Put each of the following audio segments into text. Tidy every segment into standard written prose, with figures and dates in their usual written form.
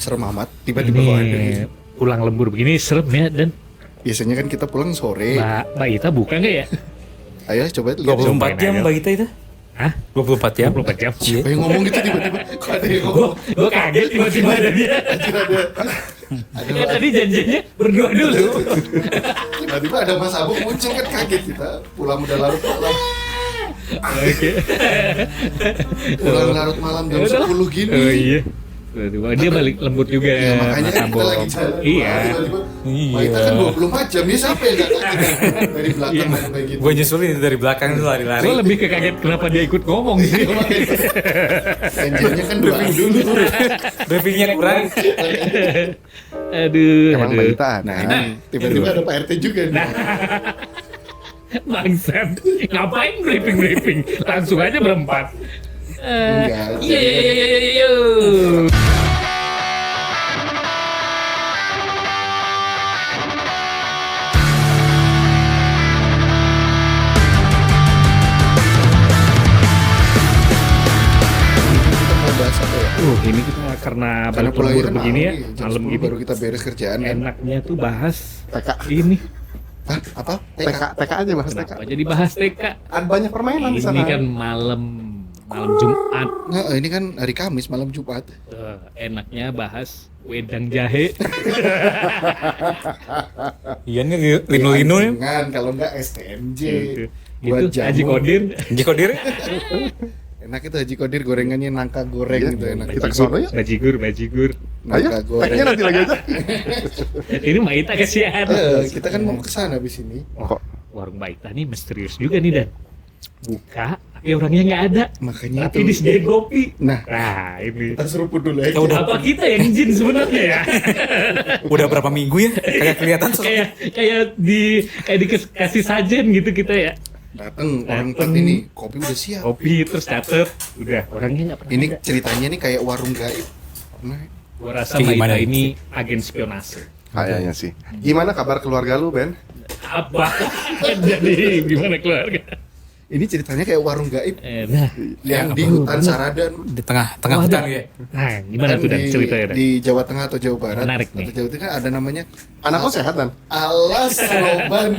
serem amat. Tiba-tiba kok ada Ini pulang lembur begini serem ya. Dan biasanya kan kita pulang sore. Mbak Ita buka nggak ya? Ayo coba lihat. 24 jam aja. Mbak Ita itu? Hah? 24 jam? 24 jam? Siapa yang ngomong gitu tiba-tiba? Kok ada yang ngomong? Gue kaget tiba-tiba ada dia. Kan tadi janjinya berdua dulu. Tiba-tiba ada Mas Abu muncul kan kaget kita. Pulang udah larut malam. Oke. Pulang larut malam jam 10 gini. Oh iya. Tiba-tiba dia balik lembut juga Ya, makanya Mas kan Abo. kita lagi jalan. Iya. Tiba-tiba, Iya. Mbak Ita kan 24 jam ya siapa yang gak kaget dari belakang kayak gitu. Gue nyusulin dari belakang itu lari-lari. Gue lebih kekaget kenapa dia ikut ngomong sih. Enjinnya kan dua dulu. Briefingnya kurang. Aduh. Emang aduh. Mbak Ita Nah ini tiba-tiba ada Pak RT juga nih. Bangsat. Ngapain briefing? Langsung aja berempat. Enggak, Iya. Kita mau bahas apa ya? Ini kita karena balik pulangnya lembur kan begini ya, malam, jam malam 10 gini. baru kita beres kerjaan kan. Enaknya tuh bahas TK. ini. Hah? Apa? TK aja bahas TK. Kenapa jadi bahas TK? Ada banyak permainan di sana. Ini kan malam Jumat. Nggak, ini kan hari Kamis malam Jumat. Enaknya bahas wedang jahe. Iya nih linu-linu ya. Jangan kalau enggak STMJ. Itu Buat jamu. Haji Kodir. Jikodir. Enak itu Haji Kodir gorengannya nangka goreng Iya, gitu enak. kita kesana ya. Bajigur. Ayo, Nangka goreng. tagnya nanti lagi aja. Ini Mbak Ita kasihan. Kita kan mau ke sana habis ini. Oh, Warung Mbak Ita nih misterius juga nih Dan. Buka, tapi orangnya nggak ada. Makanya Tapi disediain kopi. Nah, Nah ini. kita seruput dulu aja. Apa kita yang izin sebenarnya ya? Udah berapa minggu ya? Kayak kelihatan kayak dikasih sajen gitu kita ya. Dateng orang Dateng. tet ini kopi udah siap. Kopi terus catet. Udah orangnya nggak pernah. Ini ada. ceritanya nih kayak warung gaib. Nah, Gua rasa Kayak Mbak gimana Ita nih? ini agen spionase. kayaknya sih. Gimana kabar keluarga lu, Ben? Apa? Jadi gimana keluarga? ini ceritanya kayak warung gaib Nah, yang di hutan Saradan. di tengah Oh, hutan ada. ya. Nah, gimana Kan tuh Dan di, ceritanya Dan? di Jawa Tengah atau Jawa Barat Menarik atau nih. Jawa Tengah ada namanya Anak lo sehat, Dan? Alas Roban.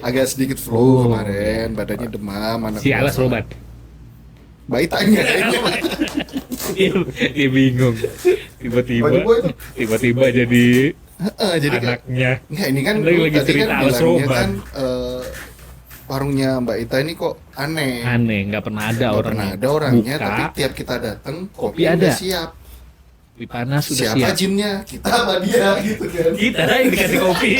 Agak sedikit flu kemarin, badannya demam, anak Si Alas gua- Robat. Mbak Ita enggak. Dia bingung. Baju gua itu. Tiba-tiba jadi Jadi kan, anaknya. enggak ini kan Lagi lu tadi cerita kan Alas bilangnya Roban. kan warungnya Mbak Ita ini kok aneh. Aneh, nggak pernah ada Nggak orangnya. pernah ada orangnya, Buka, tapi tiap kita datang kopi Kopi udah ada. siap. kopi panas sudah Siapa siap. jinnya? Kita apa dia gitu kan. Kita yang dikasih kopi.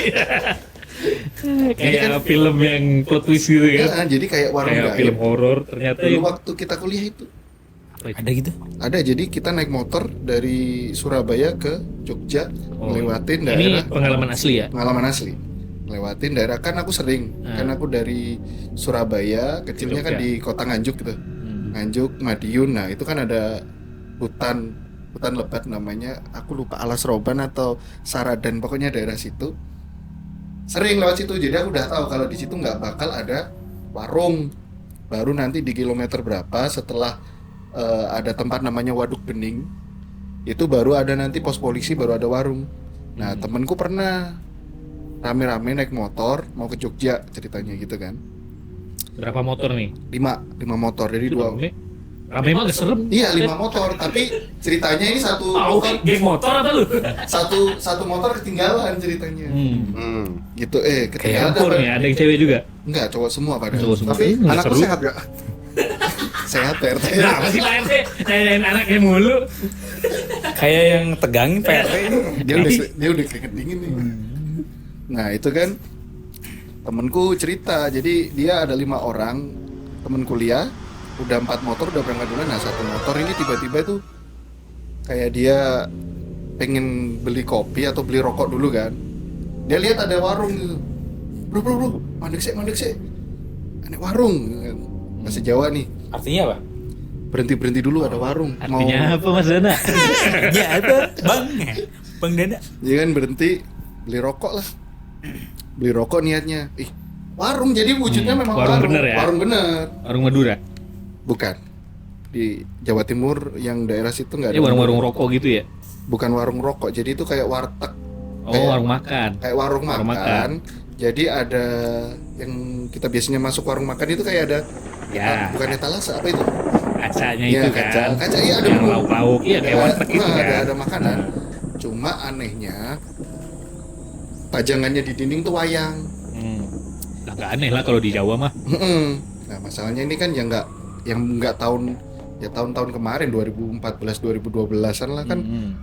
Kayak kan- film yang plot twist gitu kan. Nah, jadi kayak warung Kayak gaib. film horor ternyata Dulu waktu kita kuliah itu Ada gitu. ada, jadi kita naik motor dari Surabaya ke Jogja, ngelewatin daerah. Ini pengalaman asli ya. Pengalaman asli, lewatin daerah, kan aku sering kan aku dari Surabaya kecilnya kan Jogja. di kota Nganjuk gitu, Nganjuk Madiun. Nah itu kan ada hutan lebat namanya, aku lupa Alas Roban atau Saradan, pokoknya daerah situ. Sering lewat situ, jadi aku udah tahu kalau di situ nggak bakal ada warung. Baru nanti di kilometer berapa setelah ada tempat namanya Waduk Bening, itu baru ada nanti pos polisi, baru ada warung. Nah temenku pernah rame-rame naik motor mau ke Jogja ceritanya gitu kan, Berapa motor nih? 5 motor, jadi dua. Rame emang gak serem? Iya 5 motor, tapi ceritanya ini satu Tahu motor, geng motor apa lu? satu motor ketinggalan ceritanya. Gitu Kayak ketinggalan. campur nih, ada yang cewek juga. Enggak, cowok semua padahal. Cowok semua. Tapi Nggak anak lu seru. sehat gak? Sehat Pak RT. Nah, apa sih Pak RT? Nanyain anaknya mulu. Kayak yang tegang PRT. Dia udah keringet dingin nih. Nah itu kan temenku cerita, jadi dia ada 5 orang temen kuliah, udah 4 motor udah berangkat duluan. Nah satu motor ini tiba-tiba itu kayak dia pengen beli kopi atau beli rokok dulu kan, dia lihat ada warung gitu. Bro mandek sih ada warung, bahasa Jawa nih, Artinya apa? berhenti dulu ada warung. Artinya apa Mas Dana? Ya apa? Bang Dana. Dia kan berhenti beli rokok lah. Beli rokok niatnya. Warung, jadi wujudnya memang warung bener ya? Warung bener. Warung Madura. Bukan. di Jawa Timur yang daerah situ nggak ada Ini warung-warung rokok gitu ya? bukan warung rokok, jadi itu kayak warteg, Oh, Kayak- warung makan. kayak warung Warung makan. Jadi ada yang kita biasanya masuk warung makan itu kayak ada Ya, bukan etalase apa itu? kacanya Iya, itu kaca, kan. kaca iya ada Yang menu. lauk-lauk, iya kayak warteg gitu Nah, kan. ada makanan. Cuma anehnya pajangannya di dinding tuh wayang. Lah nggak aneh lah kalau di Jawa mah. Nah, masalahnya ini kan yang nggak tahun-tahun kemarin 2014 2012-an lah kan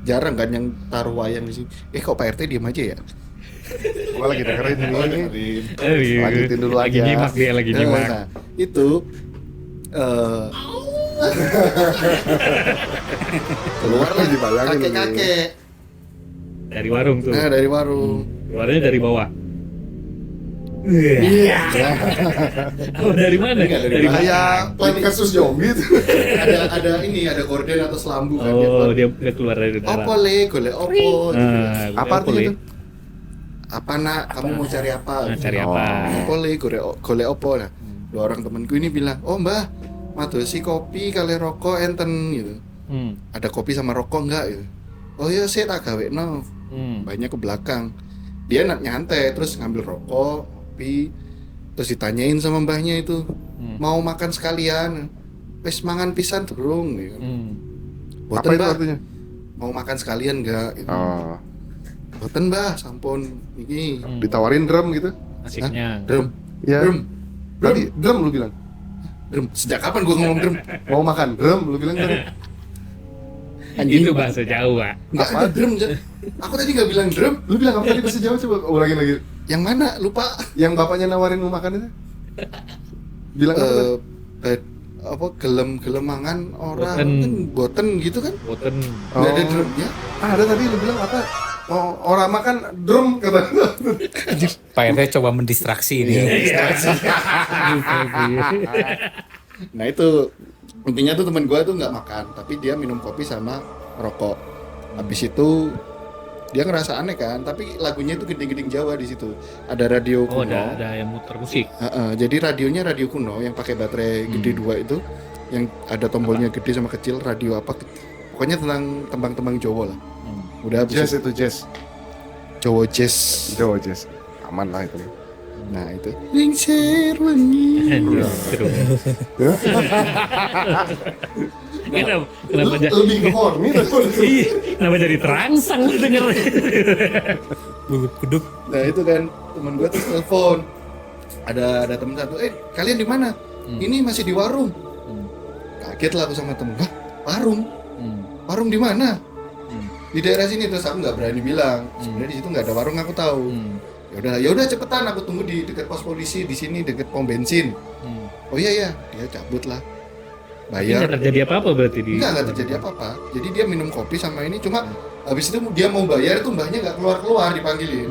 jarang kan yang taruh wayang di sini. Kok Pak RT diem aja ya? Gua lagi dengerin ini. Iya. Lanjutin dulu Lagi aja. nyimak dia, lagi nyimak. Nah, itu keluar lah Dibayangin ini. kakek-kakek. Dari warung tuh. Nah, dari warung. Keluarnya dari bawah. Iya. Oh, dari mana? Enggak, dari Dari Kayak plan kasus zombie gitu. ada gorden atau selambu kan Oh, dia keluar dari dalam. Opo le, golek opo. Nah, Apa artinya itu? Apa nak, kamu mau cari apa? Nah, cari apa? Opo le, golek opo. Nah, dua orang temanku ini bilang, "Oh, Mbah, madosi kopi kali rokok enten gitu." Ada kopi sama rokok enggak gitu. Oh iya, saya tak gawe no. Banyak ke belakang. Dia nyantai terus ngambil rokok, kopi, terus ditanyain sama mbahnya itu, mau makan sekalian? Wes mangan pisan durung gitu. Apa Boten, itu Mbah. artinya? Mau makan sekalian enggak gitu. Oh, Boten, Mbah, sampun iki. ditawarin drum gitu. Asiknya. Drum. Ya. Drum. Tadi drum lu bilang. Drum. Sejak kapan gua ngomong drum? Mau makan drum lu bilang drum. Itu bahasa Jawa. Enggak ada drum. Aku tadi enggak bilang drum. Lu bilang apa tadi bahasa Jawa, coba ulangin lagi. Yang mana? Lupa. Yang bapaknya nawarin mau makan itu. Bilang apa? tadi? Apa gelem mangan orang Boten. kan boten gitu kan? Boten. Enggak ada Oh. drumnya. Ada tadi lu bilang apa? Oh, orang makan drum kata. Pak RT coba mendistraksi ini. Nah itu intinya tuh teman gua tuh nggak makan, tapi dia minum kopi sama rokok. Habis itu dia ngerasa aneh kan, tapi lagunya itu gede-gede Jawa di situ. Ada radio Oh, kuno. ada yang muter musik. Jadi radionya radio kuno yang pakai baterai gede dua itu, yang ada tombolnya gede sama kecil. Radio apa? Pokoknya tentang tembang-tembang Jawa lah. Udah habis Jazz itu itu jazz. Jawa Jazz. Jawa jazz. Aman lah itu. Nah itu. Lingser wengi. Kenapa jadi Lebih ke horny daripada Iya, kenapa jadi terangsang lu denger? Bubuk kuduk. Nah itu kan teman gua tuh telepon. Ada teman satu, kalian di mana? Ini masih di warung. Kaget lah aku sama temen. Hah, warung? Warung di mana? Di daerah sini. Terus aku nggak berani bilang. Sebenarnya di situ nggak ada warung, aku tahu. Ya udah cepetan, aku tunggu di dekat pos polisi di sini, dekat pom bensin. Oh iya, dia cabut lah. Bayar. Nggak terjadi apa-apa berarti di. Enggak terjadi apa-apa. Jadi dia minum kopi sama ini, cuma habis itu dia mau bayar itu mbahnya nggak keluar dipanggilin.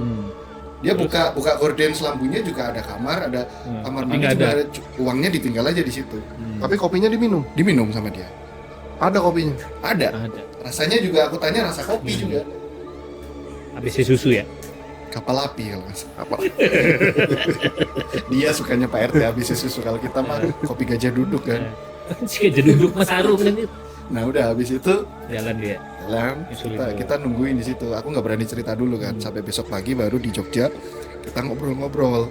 Dia buka gorden selambunya juga ada kamar, ada kamar tapi mandi nggak juga ada. ada uangnya ditinggal aja di situ. Tapi kopinya diminum. Diminum sama dia. Ada kopinya. Ada. Ada. Rasanya juga aku tanya rasa kopi juga. Habis susu ya. Kapal api kalau nggak salah. Apa? Dia sukanya Pak RT habis susu, kalau kita mah kopi gajah duduk kan. Sih jadi duduk mas Arum kan itu. Nah udah habis itu Jalan dia. jalan, Nyusulin kita nungguin di situ. Aku nggak berani cerita dulu kan, sampai besok pagi baru di Jogja kita ngobrol-ngobrol.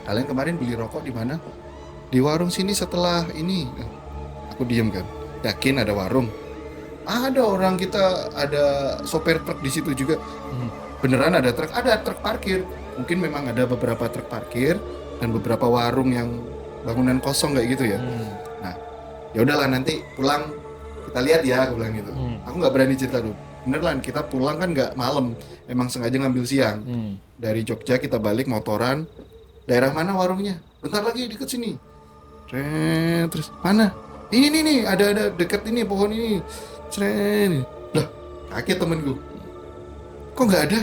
Kalian kemarin beli rokok di mana? Di warung sini setelah ini. Aku diem kan. Yakin ada warung? Ada orang, kita ada sopir truk di situ juga. Beneran ada truk parkir. Mungkin memang ada beberapa truk parkir dan beberapa warung yang bangunan kosong kayak gitu ya. Nah, ya udahlah nanti pulang kita lihat ya, aku bilang gitu. Aku nggak berani cerita dulu. Beneran kita pulang kan nggak malam, emang sengaja ngambil siang. Dari Jogja kita balik motoran. Daerah mana warungnya? Bentar lagi deket sini. Terus mana? Ini nih, ada deket ini pohon ini. Lah, kaget temenku. Kok nggak ada?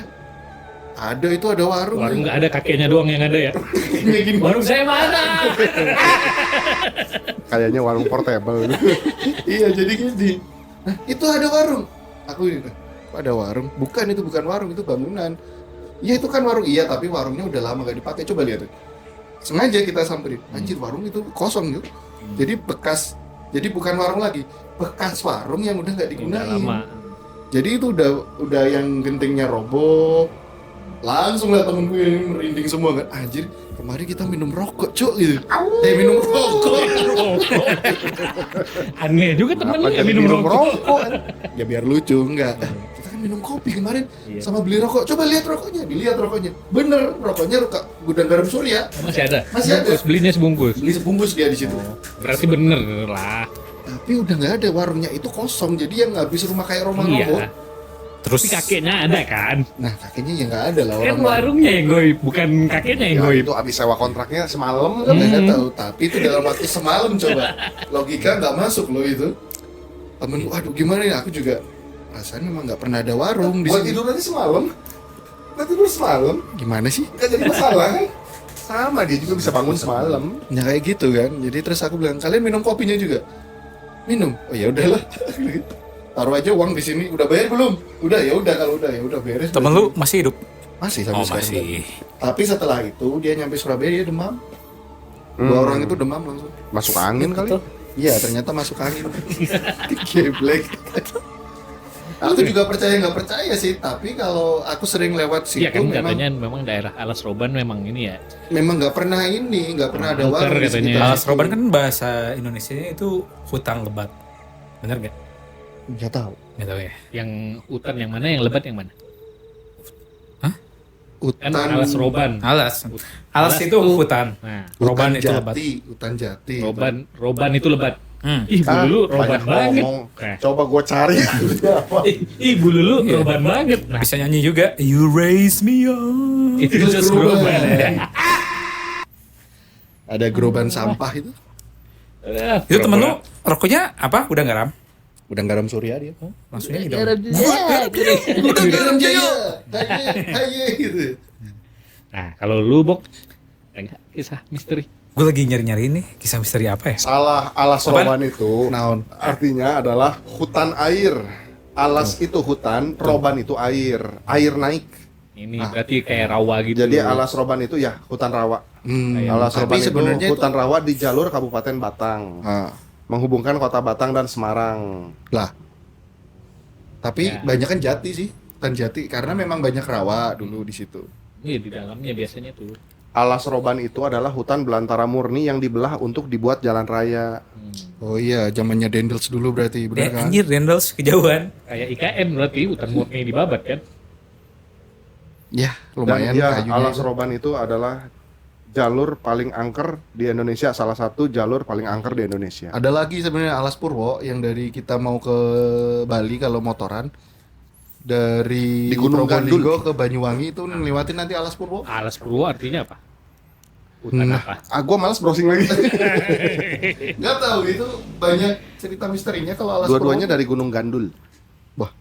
Ada, itu ada warung. Warung nggak ada, kakeknya doang yang ada ya. Kayak gini. Warung saya mana? Kayaknya warung portable. Iya, jadi gini. Nah, itu ada warung. Aku ini, kok ada warung? Bukan, itu bukan warung, itu bangunan. Iya, itu kan warung. Iya, tapi warungnya udah lama gak dipakai. Coba lihat. Sengaja kita samperin. Anjir, warung itu kosong yuk. Jadi bekas Jadi bukan warung lagi, bekas warung yang udah nggak Udah digunain. lama. Jadi itu udah yang gentingnya roboh. Langsung lah temen gue ini merinding semua kan. Anjir, kemarin kita minum rokok, Cuk gitu. Minum rokok. Aneh juga temen lu Kenapa ya jadi minum rokok. rokok? Ya biar lucu enggak. Kita kan minum kopi kemarin sama beli rokok. Coba lihat rokoknya, dilihat rokoknya. Bener, rokoknya gudang garam surya. Masih ada. Masih ada. Terus belinya sebungkus. Beli sebungkus dia di situ. Berarti bener lah. Tapi udah nggak ada, warungnya itu kosong. Jadi yang habis rumah kayak Roma Iya. Robo. Terus Tapi kakeknya ada kan? Nah, kakeknya ya nggak ada lah Kan orang. warungnya yang goib, bukan kakeknya yang Ya, goib. itu abis sewa kontraknya semalam kan. Nggak tahu, tapi itu dalam waktu semalam coba. Logika nggak masuk loh itu. Temenku, aduh gimana ya? Aku juga rasanya memang nggak pernah ada warung di Buat sini. tidur aja semalam. Buat tidur semalam. Gimana sih? Gak jadi masalah kan? Sama, dia juga bisa bangun semalam. Ya kayak gitu kan. Jadi terus aku bilang, kalian minum kopinya juga? Minum. Oh ya udahlah. Taruh aja uang di sini. Udah bayar belum? Udah ya udah, kalau udah ya udah beres. temen lu masih hidup? Masih sampai Oh sekarang. masih. Tapi setelah itu dia nyampe Surabaya dia demam. Dua orang itu demam langsung. Masuk angin kali. Iya ternyata masuk angin. Geblek. Aku juga percaya nggak percaya sih. Tapi kalau aku sering lewat situ Iya kan memang katanya memang daerah Alas Roban memang ini ya. memang nggak pernah ini, nggak pernah ada Angker warung di katanya. sekitar Alas situ. Roban kan bahasa Indonesianya itu hutan lebat. Bener gak? Nggak tahu. Gak tahu ya. Yang hutan yang mana, yang lebat yang mana? Kan Hutan Alas Roban. Alas. Alas Alas itu itu- hutan. Nah, Roban itu lebat. Hutan jati. Roban itu lebat. Hmm. Ih, bulu lu roban banyak banget. ngomong. Nah. Coba gue cari. Ih, bulu lu roban banget. Nah, Bisa nyanyi juga. You raise me up. itu just roban. Ada geroban sampah itu. Itu temen lu rokoknya apa? Udah garam? Udah garam surya dia. Langsung nyanyi dong. Udah garam jaya. Haye gitu. Nah, kalau lu Bok, ada nggak kisah misteri? Gue lagi nyari-nyari nih kisah misteri apa ya? Salah, Alas Apaan? Roban itu Naon. artinya adalah hutan air. Alas itu hutan, Roban itu air. Air naik. Ini berarti kayak rawa gitu. Jadi Alas Roban itu ya hutan rawa. Alas Tapi Roban itu sebenarnya itu hutan rawa di jalur Kabupaten Batang. Ah, Menghubungkan kota Batang dan Semarang. lah. Tapi Ya. banyak kan jati sih, hutan jati karena memang banyak rawa dulu di situ. Iya, di dalamnya biasanya tuh. Alas Roban itu adalah hutan belantara murni yang dibelah untuk dibuat jalan raya. Oh iya, zamannya Dendels dulu berarti, benar kan? Anjir, Rendels kejauhan. Kayak IKN berarti hutan murni dibabat kan? Ya, Dan lumayan ya, kayunya. Alas Roban itu adalah jalur paling angker di Indonesia, salah satu jalur paling angker di Indonesia. Ada lagi sebenarnya Alas Purwo yang dari kita mau ke Bali kalau motoran dari Di Gunung Probolinggo ke Banyuwangi itu ngelewatin nanti Alas Purwo. Alas Purwo artinya apa? Hutan Nah. apa? Gua malas browsing lagi. Nggak tahu itu banyak cerita misterinya kalau Alas Dua-duanya Purwo. dari Gunung Gandul. Wah,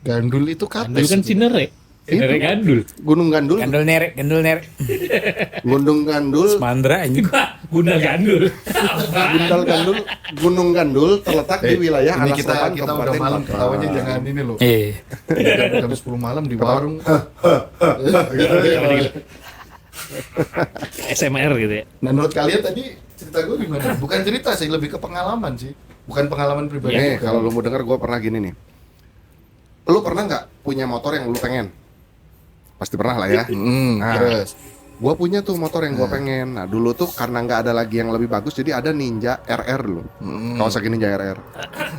Gandul itu Gandul kates. kan Cinere. Cinere Gandul. Gunung Gandul, Gandul nerek, gandul nerek. Gunung Gandul, Mandra anjing. Guna Gandul. Gunung Gandul terletak di wilayah Ini Alas kita Roban, udah Kabupaten malam Batang. ketawanya jangan ini loh. Iya. Jam 10 malam di warung. SMR gitu ya. Nah, menurut kalian tadi cerita gue gimana? Bukan cerita sih, lebih ke pengalaman sih. Bukan pengalaman pribadi. Nih, kalau lu mau denger, gue pernah gini nih. Lu pernah nggak punya motor yang lu pengen? Pasti pernah lah ya. Nah, Terus gue punya tuh motor yang gue pengen. Nah, dulu tuh karena nggak ada lagi yang lebih bagus, jadi ada Ninja RR dulu. Kawasaki Ninja RR.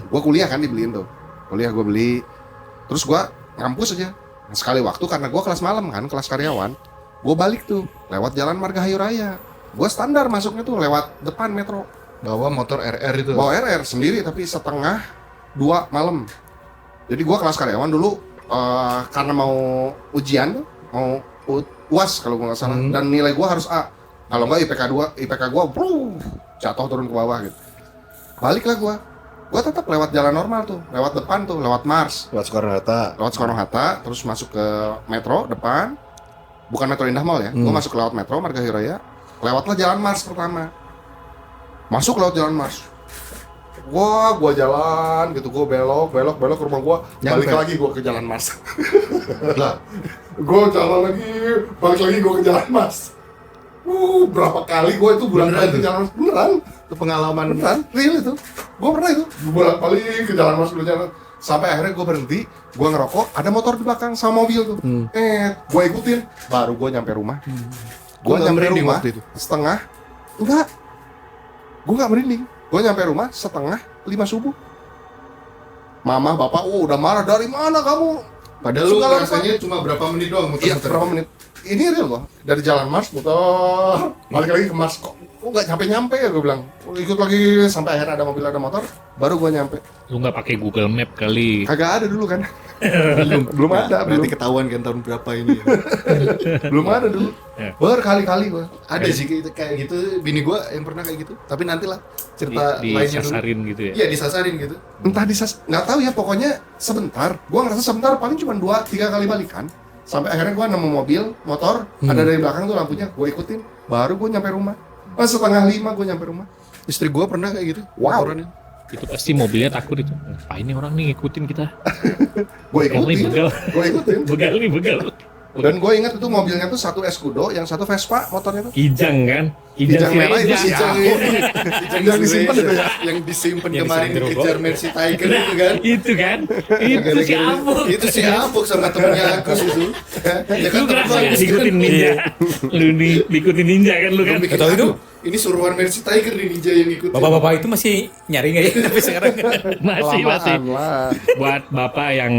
Gue kuliah kan dibeliin tuh. Kuliah gue beli. Terus gue ngampus aja. Nah, sekali waktu karena gue kelas malam kan, kelas karyawan. Gue balik tuh lewat Jalan Margahayu Raya. Gue standar masuknya tuh lewat depan metro. bawa motor RR itu. Bawa RR sendiri tapi setengah 2 malam. Jadi gua kelas karyawan dulu karena mau ujian, mau UAS kalau gua nggak salah, dan nilai gua harus A. Kalau nggak IPK gua jatuh turun ke bawah gitu. Baliklah gua tetap lewat jalan normal tuh, lewat depan tuh, lewat Mars, Lewat Soekarno-Hatta. lewat Soekarno-Hatta, terus masuk ke metro depan, bukan metro Indah Mall ya, gua masuk lewat metro Margahayu Raya, lewatlah jalan Mars pertama. Masuk lewat jalan Mars. Gua jalan gitu, gua belok ke rumah gua, balik Nyampe. lagi gua ke jalan Mars. Lah, Gua jalan lagi, balik lagi gua ke jalan Mars. Berapa kali gua itu bulan Beneran ke tuh? jalan Mars beneran. Itu pengalaman Beneran, real itu. Gue pernah itu. Gue bolak-balik ke jalan mas dulu jalan. Sampai akhirnya gue berhenti, gue ngerokok, ada motor di belakang sama mobil tuh. Gue ikutin, baru gue nyampe rumah. Gue nggak nyampe merinding rumah waktu itu? setengah, enggak. Gue nggak merinding. Gue nyampe rumah setengah 5 subuh. Mama, bapak, udah marah, dari mana kamu? Padahal lu Segala rasanya cuma berapa menit doang Iya, muter-muter. berapa menit? Ini real loh, dari jalan Mars muter, balik lagi ke Mars. Kok nggak nyampe ya gue bilang. Ikut lagi sampai akhirnya ada mobil ada motor, baru gue nyampe. Lu nggak pakai Google Map kali. Kagak ada dulu kan? belum ada, belum, Berarti ketahuan kan tahun berapa ini. belum ada dulu. Ya. Berkali-kali gue. Ada sih kayak gitu, bini gua yang pernah kayak gitu. Tapi nantilah cerita lainnya dulu. Disasarin gitu ya. Iya, disasarin gitu. Entah nggak tahu ya, pokoknya sebentar. Gue ngerasa sebentar, paling cuma 2-3 kali balikan. Sampai akhirnya gue nemu mobil, motor, ada dari belakang tuh lampunya, gue ikutin. Baru gue nyampe rumah. Pas setengah 5 gue nyampe rumah. Istri gua pernah kayak gitu. Wow. motorannya. Itu pasti mobilnya takut itu. Ngapain nih orang nih ngikutin kita? Gue Begal nih, ikutin. begal. Gue ikutin. Begal nih, begal. Dan gue ingat itu mobilnya tuh satu Escudo, yang satu Vespa motornya tuh. Kijang kan? Kijang merah itu Kijang. sih. Yang disimpan itu ya. Yang disimpan Yang kemarin disimpan dikejar Mercy Tiger itu kan. Itu kan? Itu si Gara-gara- Abuk. Itu si Abuk sama temennya Agus itu. Ya kan Lu temen ngerasa Agus nggak kan. diikutin ninja? Lu diikutin ninja kan lu kan? Lu mikir, Tahu itu? "Aduh, ini suruhan Mercy Tiger nih ninja yang ikutin." Bapak-bapak itu masih nyari nggak ya tapi sekarang? Masih. Kelamaan lah. Buat bapak yang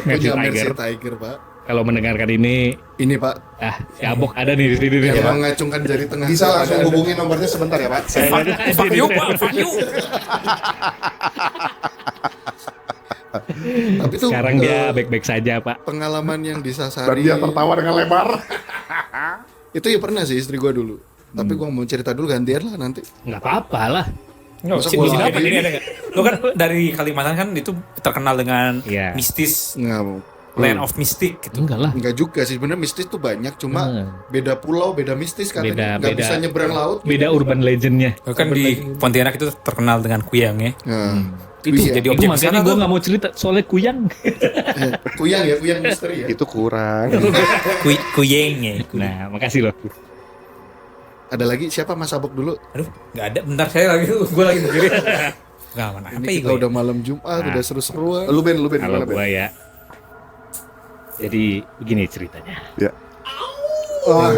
Mercy Punya Mercy Tiger, Tiger, Pak. kalau mendengarkan ini, Ini Pak, si Abok ada nih di sini nih. yang Pak. mengacungkan jari tengah. Bisa langsung Ada. hubungi nomornya sebentar ya Pak. Fuck you, Pak, fuck you. Tapi tuh Sekarang dia baik-baik saja pak. pengalaman yang Dan disasari. dia tertawa dengan lebar. Itu ya pernah sih istri gua dulu. Tapi gua mau cerita dulu gantian lah nanti. Nggak apa-apa lah. Nggak, Masa sini gua sini lari? apa ini ada nggak? Lo kan dari Kalimantan kan itu terkenal dengan Iya. mistis, Nggak mau. land of mystic gitu. Enggak lah. Enggak juga sih, sebenarnya mistis tuh banyak, cuma Hmm. beda pulau, beda mistis katanya. Nggak Beda- bisa nyebrang laut. Beda urban legendnya. Lo kan di Pontianak itu terkenal dengan kuyang ya. Nah, Itu iya. jadi Itu objek makanya wisata gue tuh. nggak mau cerita soalnya kuyang. Kuyang ya, kuyang misteri ya. Itu kurang. Kuyeng ya. Nah, makasih loh. Ada lagi siapa Mas Abok dulu? Aduh, nggak ada. Bentar saya lagi, gue lagi mikirin. Nggak mana Ini apa ya kita gue? udah malam Jumat, udah seru-seruan. Lu Ben Kalau gimana Ben? gue ya. Jadi begini ceritanya. Ya. Wah,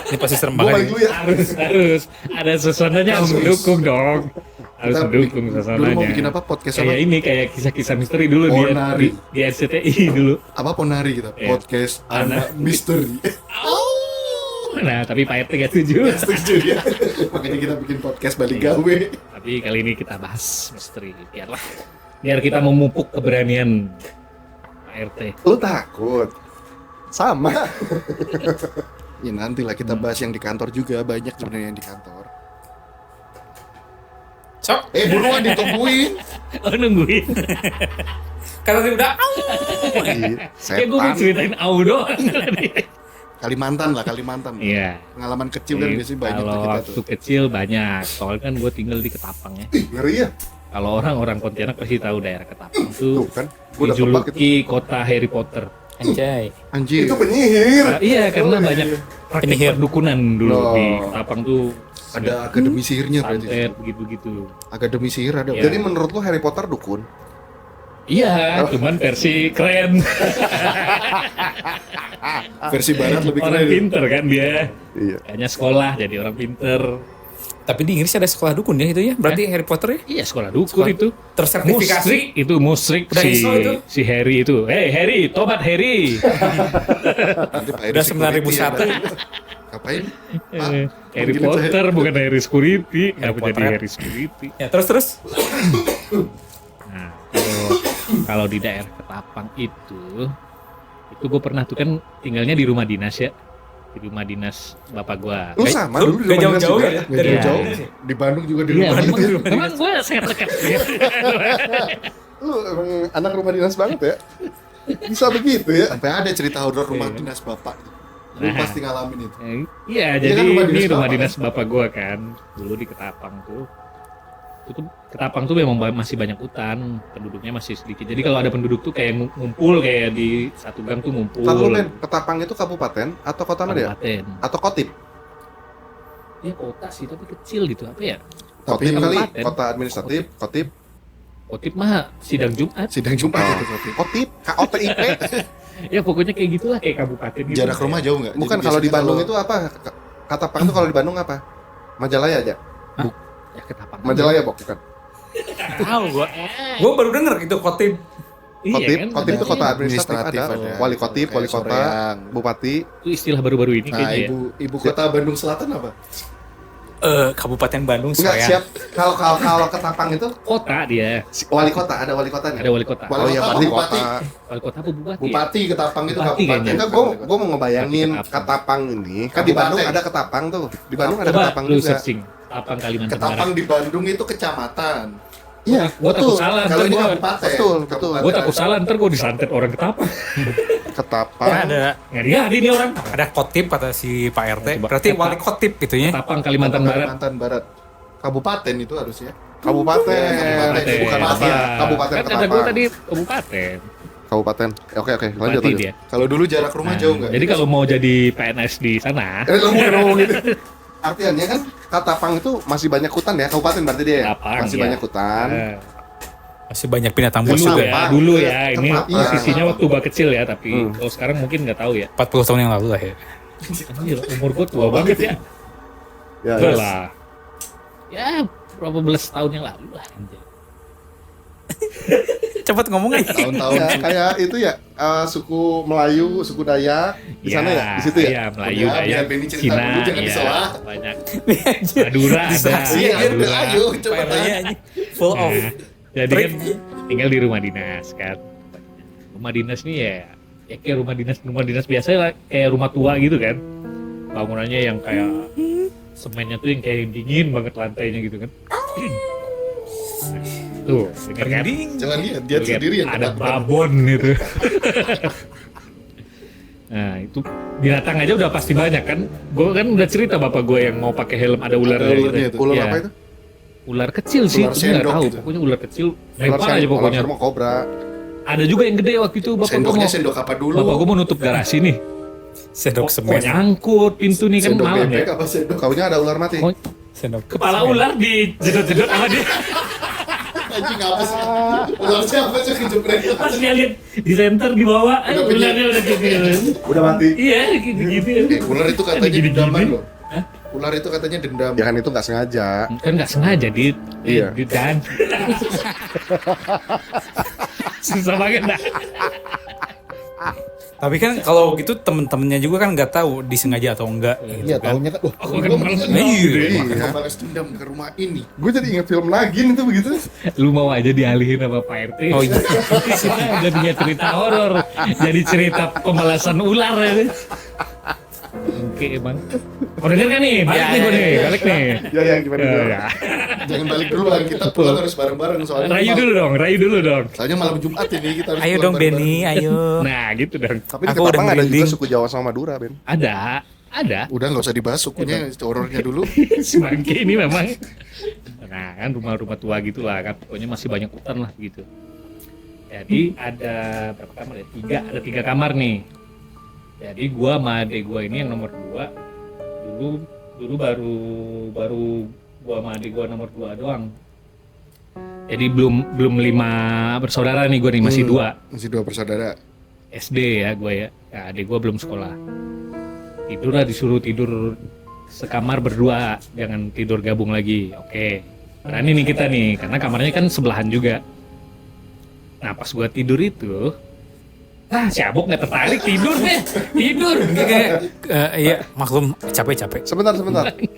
Ini pasti serem gua banget. balik dulu ya. Harus ada suasananya harus mendukung dong. Harus Kita mendukung dulu suasananya. mau bikin apa podcast Kayak apa? ini kayak kisah-kisah misteri dulu Ponari. di RCTI dulu. Apa Ponari kita? Iya. Podcast anak misteri. Nah, tapi Pak RT gak setuju. Setuju ya. Makanya kita bikin podcast balik gawe. Tapi kali ini kita bahas misteri. Biar kita memupuk keberanian Pak RT. Lu takut? Sama. Ya nanti lah kita bahas yang di kantor juga, banyak sebenarnya yang di kantor. Sok, Buruan ditungguin. Oh nungguin. kalau dia udah Kayak gue mau Setan. ceritain au doang. Kalimantan lah, Kalimantan. Iya. Pengalaman kecil kan biasanya banyak tuh Kalau kita waktu tuh. kecil banyak. Soalnya kan gue tinggal di Ketapang ya. Ih, ngeri ya. Kalau orang-orang Pontianak pasti tahu daerah Ketapang Tuh tuh kan, gua udah tebak itu. dijuluki kota Harry Potter. anjay. Anjir. Itu penyihir. Iya, karena banyak praktek Penyihir. perdukunan dulu Loh. di Ketapang tuh. Ada akademi sihirnya berarti. santet begitu-gitu. Akademi sihir ada. Iya. Jadi menurut lu Harry Potter dukun? Iya, cuman versi keren. Versi barat lebih Orang keren. pinter kan dia. Iya. Kayaknya sekolah jadi orang pinter. Tapi di Inggris ada sekolah dukun ya itu ya? Berarti Harry Potter ya? Iya, sekolah dukun itu. Tersertifikasi. Musrik itu musrik Udah si ISO itu? si Harry itu. Hey Harry, tobat Harry. Nanti Pak Eri Udah security 9001. ada. Ngapain? Pak, Harry panggilin Potter bukan Harry Security. Kenapa Potter. jadi Harry Security? Ya terus. Nah, kalau di daerah Ketapang itu gue pernah tuh kan tinggalnya di rumah dinas ya, di rumah dinas bapak gua. Lu sama Lu dulu di gak rumah dinas jauh-jauh juga? ya? Nggak Dari Iya. jauh. rumah. Di Bandung juga di Iya, rumah memang, dinas. memang gue sangat dekat. Lu emang anak rumah dinas banget ya? Bisa begitu ya? Sampai ada cerita horor rumah Iya. dinas bapak. Lu Nah. pasti ngalamin itu. Iya, Ini jadi kan rumah dinas ini rumah bapak. dinas bapak gua kan, dulu di Ketapang tuh. Itu tuh Ketapang tuh memang masih banyak hutan, penduduknya masih sedikit. Jadi kalau ada penduduk tuh kayak ngumpul kayak di satu gang tuh ngumpul. Kalau Ben, Ketapang itu kabupaten atau kota mana dia? Kabupaten. Atau kotip? Ya kota sih tapi kecil gitu apa ya? Kotip kali, kabupaten. kota administratif, kotip, Kotip mah sidang Jumat. Sidang Jumat itu Kotip. kotip, KOTIP. Ya pokoknya kayak gitulah, kayak kabupaten gitu. Jarak rumah jauh nggak? Bukan Jadi kalau di biasanya Bandung itu apa? Katapang itu kalau di Bandung apa? Majalaya aja. Ya ketapang. Majalaya bukan. Tahu gua. Gue baru denger itu kotip. Iya Kotip, kan? kotip itu kota administratif administratif ada. ada. Wali kotip, Kayak wali kota, Soreang. bupati. Itu istilah baru-baru ini Nah, kayaknya ya. ibu kota Bandung Selatan apa? Kabupaten Bandung Enggak Soreang. siap. Kalau Ketapang itu Kota dia. wali kota, ada wali kotanya. Ada wali kota. Wali Oh iya, kota berarti apa bupati? kota. Wali kota apa bupati? ya? Bupati Ketapang itu Bupati kabupaten. kayaknya. Enggak, gue mau ngebayangin Ketapang ini. Kan di Kabupaten. Bandung ada Ketapang tuh. Di Bandung ada Coba Ketapang lu juga. searching. Ketapang Kalimantan Ketapang Barat. di Bandung itu kecamatan. Iya, Gua takut salah. Kalau Ntar ini gua, kabupaten. Betul, betul. Kabupaten. gua takut salah. Ntar gua disantet orang Ketapang. Ketapang. Ada Nggak dia nih orang. ada kotip kata si Pak RT. Coba. Berarti wali kotip gitu ya. Ketapang Kalimantan Barat. Kalimantan Barat. Kabupaten itu harusnya. Kabupaten. Kabupaten. Bukan Iya. kota. Kabupaten Kan kata gua Ketapang. tadi kabupaten. Kabupaten. Oke, lanjut Bupati lanjut. dia. Kalau dulu jarak rumah jauh nggak? Jadi kalau mau jadi PNS di sana, Lu ngomong gitu. Artinya kan Ketapang itu masih banyak hutan ya, kabupaten berarti dia ya? Ketapang, Masih ya. banyak hutan. Masih banyak binatang dulu buas juga ya. ya, dulu ya. Ini Ketapang. posisinya waktu gua kecil ya, tapi kalau sekarang mungkin nggak tahu ya. 40 tahun yang lalu lah ya. Anjir, umur gua tua banget ya. Ya, Enggak ya. lah. Ya, berapa belas tahun yang lalu lah. anjir. Cepet ngomong aja. Tahun-tahun Ya, kayak itu ya, suku Melayu, suku Dayak di sana ya, di situ ya. Iya, Melayu, Ya, Dayak, biar Benny cerita Cina, dulu, jangan iya, diselah. banyak. Madura ada, Distraksi Iya, aja. Madura. ayo coba Pak RT-nya anjing. Full off. Nah, jadi kan tinggal di rumah dinas kan. Rumah dinas nih ya kayak rumah dinas biasa lah, kayak rumah tua gitu kan. Bangunannya yang kayak semennya tuh yang kayak dingin banget lantainya gitu kan. Tuh, denger kan? Jangan lihat, dia Lihat, sendiri yang ada ketakutan. babon gitu. Nah itu binatang aja udah pasti banyak kan. Gue kan udah cerita bapak gue yang mau pakai helm ada ular Ada ularnya itu. Ular Iya. apa itu? Ular kecil sih, Ular gue nggak sendok tahu. gitu. Pokoknya ular kecil, Ular lempar aja sendok, pokoknya. ular sendok kobra. Ada juga yang gede waktu itu bapak gue Sendoknya mau. sendok apa dulu? Bapak gue mau nutup garasi nih. Sendok Kok semen. nyangkut pintu nih kan Sendok malam bebek ya. apa sendok? Kaunya ada ular mati. Oh, Sendok. kepala ular dijedot-jedot sama dia. Anjing apa sih? Ular siapa sih kejepret? Pas dia lihat di center di bawah, Udah begini. ularnya udah gitu. Udah mati. Iya, gitu-gitu. Ular itu katanya Gini-gini. dendaman loh. Ular itu katanya dendam. Ya kan itu nggak sengaja. Kan nggak sengaja Iya. dan susah banget dah. Tapi kan kalau gitu temen-temennya juga kan nggak tahu disengaja atau enggak. Iya, taunya kan. Wah, Aku kan gua malas mau- Iya. Makanya balas dendam ke rumah ini. Gue jadi inget film lagi itu begitu. Lu mau aja dialihin sama Pak RT. Oh iya. Kita jadinya cerita horor, jadi cerita pembalasan ular ya. Oke emang. Mau denger kan nih? Balik nih gue nih, balik nih. Ya gimana dulu. Ya. Jangan balik dulu lah, kita pulang harus bareng-bareng soalnya. Rayu dulu dong. Soalnya malam Jumat ini kita harus Ayo pulang dong bareng-bareng. Benny, ayo. Nah gitu dong. Tapi di Aku udah Ketapang ada juga merinding. suku Jawa sama Madura, Ben. Ada. Udah nggak usah dibahas sukunya, horornya dulu. Semangki ini memang. Nah kan rumah-rumah tua gitu lah kan. Pokoknya masih banyak hutan lah gitu. Jadi ada berapa kamar ya? Ada tiga kamar nih. Jadi gua sama adek gua ini yang nomor 2. Dulu baru gua sama adik gua nomor 2 doang. Jadi belum 5 bersaudara nih gua nih, masih 2. Masih 2 bersaudara. SD ya gua ya. Nah, adik gua belum sekolah. Tidur lah, disuruh tidur sekamar berdua, jangan tidur gabung lagi. Oke. Berani nih kita nih, karena kamarnya kan sebelahan juga. Nah pas gua tidur itu, si Abok nggak tertarik tidur deh, tidur. Iya, maklum capek-capek. Sebentar.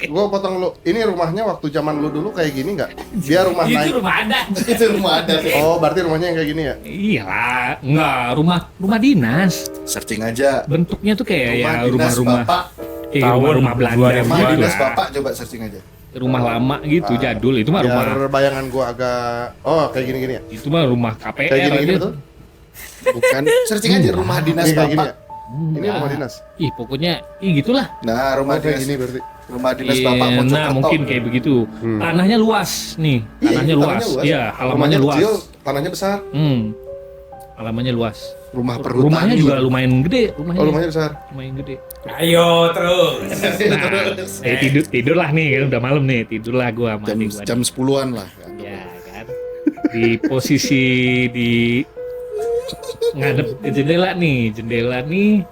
Gue potong lu. Ini rumahnya waktu zaman lu dulu kayak gini nggak? Dia rumah Itu naik. rumah ada. Itu rumah adat. Oh, berarti rumahnya yang kayak gini ya? Iyalah, enggak rumah dinas. Searching aja. Bentuknya tuh kayak ya dinas rumah-rumah, Bapak. kayak Tahun rumah Belanda 2000. Rumah gitu dinas lah. Bapak coba searching aja. Rumah lama gitu, jadul. Itu mah rumah, Biar bayangan gue agak. Oh, kayak gini ya? itu mah rumah KPR. Kayak gini aja. betul? Bukan. Searching aja rumah dinas Ini kayak gini Bapak. ya? Ini rumah dinas. Ih pokoknya, gitulah. Nah, rumah Oh, kayak dinas gini berarti. rumah dinas Iya, Bapak Mojokerto. nah mungkin kayak begitu. Tanahnya luas nih, Iya, tanahnya luas. Iya, halamannya Rumahnya luas. kecil, tanahnya besar. halamannya luas. Rumah perhutani. Rumahnya juga lumayan gede, rumahnya. Oh, lumayan besar. Lumayan gede. Ayo terus. Nah, tidur lah nih, kan udah malam nih, tidurlah gua sama adik gua. Jam 10-an lah. Ya kan. Di posisi di ngadep ke jendela nih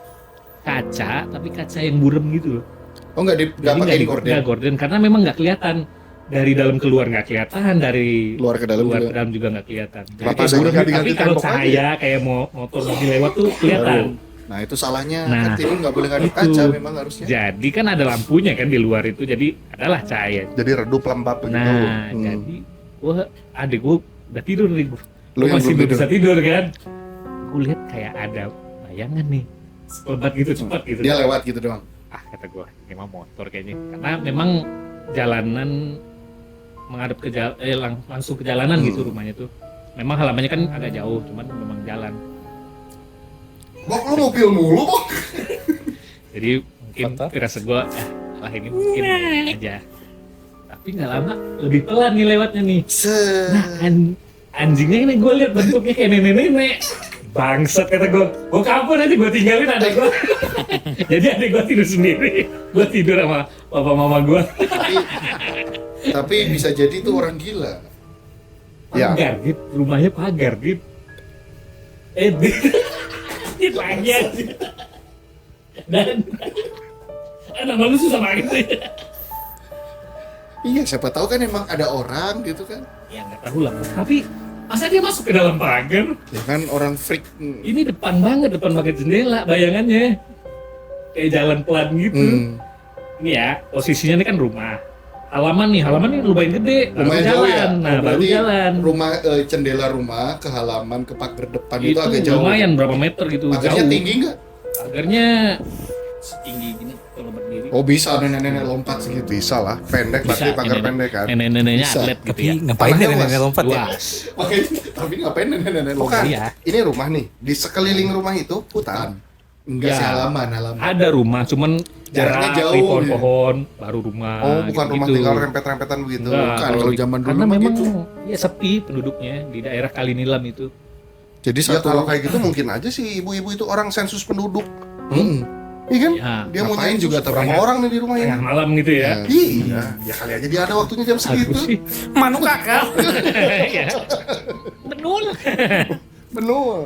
kaca, tapi kaca yang burem gitu loh. Oh enggak Jadi pakai gorden. nggak gorden karena memang nggak kelihatan. Dari dalam keluar nggak kelihatan, dari Luar ke dalam juga. juga nggak kelihatan. Jadi Kenapa kayak saya burem, ganti-ganti tapi kalau tembok aja? cahaya kayak motor mobil lewat tuh kelihatan. Nah itu salahnya Nah, kan tidur nggak boleh ngadep itu. kaca memang harusnya. Jadi kan ada lampunya kan di luar itu, jadi adalah cahaya. Jadi redup lembab begitu. Nah, jadi wah adik gua udah tidur nih, Lu gua yang masih belum belum tidur. bisa tidur kan. Gua lihat kayak ada bayangan nih, selebat gitu cepat gitu. Dia lewat gitu doang. Ah kata gua, ini mah motor kayaknya. Karena memang jalanan menghadap ke langsung ke jalanan gitu rumahnya tuh. Memang halamannya kan agak jauh, cuman memang jalan. Bok, lu mobil mulu, Bok. Jadi mungkin firasat gua, lah ini mungkin aja. Tapi nggak lama lebih pelan nih lewatnya nih. Nah anjingnya ini gue lihat bentuknya kayak nenek-nenek. Bangsat kata gue kabur aja, gue tinggalin adek gue. Jadi adek gue tidur sendiri, gue tidur sama papa mama gue. Tapi bisa jadi itu orang gila. Ya. Pagar gitu, rumahnya pagar gitu. Dit lagi aja. Dan anak malu susah banget sih. Iya siapa tahu kan emang ada orang gitu kan. Ya nggak tahu lah. Tapi masa dia masuk ke dalam pagar? Ya kan orang freak. Ini depan banget jendela bayangannya. Kayak jalan pelan gitu. Ini ya, posisinya ini kan rumah. Halaman nih lumayan gede. Baru Lumayan jalan. jauh ya. Nah, baru Berarti jalan. Rumah jendela rumah ke halaman ke pagar depan itu agak jauh. Lumayan berapa meter gitu. Pagarnya jauh. tinggi nggak? Pagarnya setinggi gini kalau berdiri. Oh bisa nenek-nenek lompat segitu. Bisa lah, pendek berarti Bisa, pagar pendek kan. Nenek-neneknya Bisa. atlet gitu Tapi ya. ngapain Tanahnya nenek lompat ya? Luas. Makanya, tapi ngapain nenek-nenek Bukan, lompat? Iya. ini rumah nih, di sekeliling rumah itu hutan. Enggak Ya. sih halaman. Ada rumah, cuman Jaraknya jarak jauh, di pohon-pohon, baru rumah. Oh, bukan rumah gitu. tinggal rempet-rempetan begitu. Enggak, Bukan, kalau zaman dulu karena mah memang gitu. ya sepi penduduknya di daerah Kalinilam itu. Jadi Ya satu kalau kayak gitu mungkin aja sih ibu-ibu itu orang sensus penduduk. Mm-mm. Iya kan? Ya, Dia mau ngapain nyensus juga berapa ternyata. orang nih di rumahnya. tengah malam gitu ya. Iya, ya kali aja dia ada waktunya jam Aku segitu. sih. Manu kakak. Ya. Benul. Benar.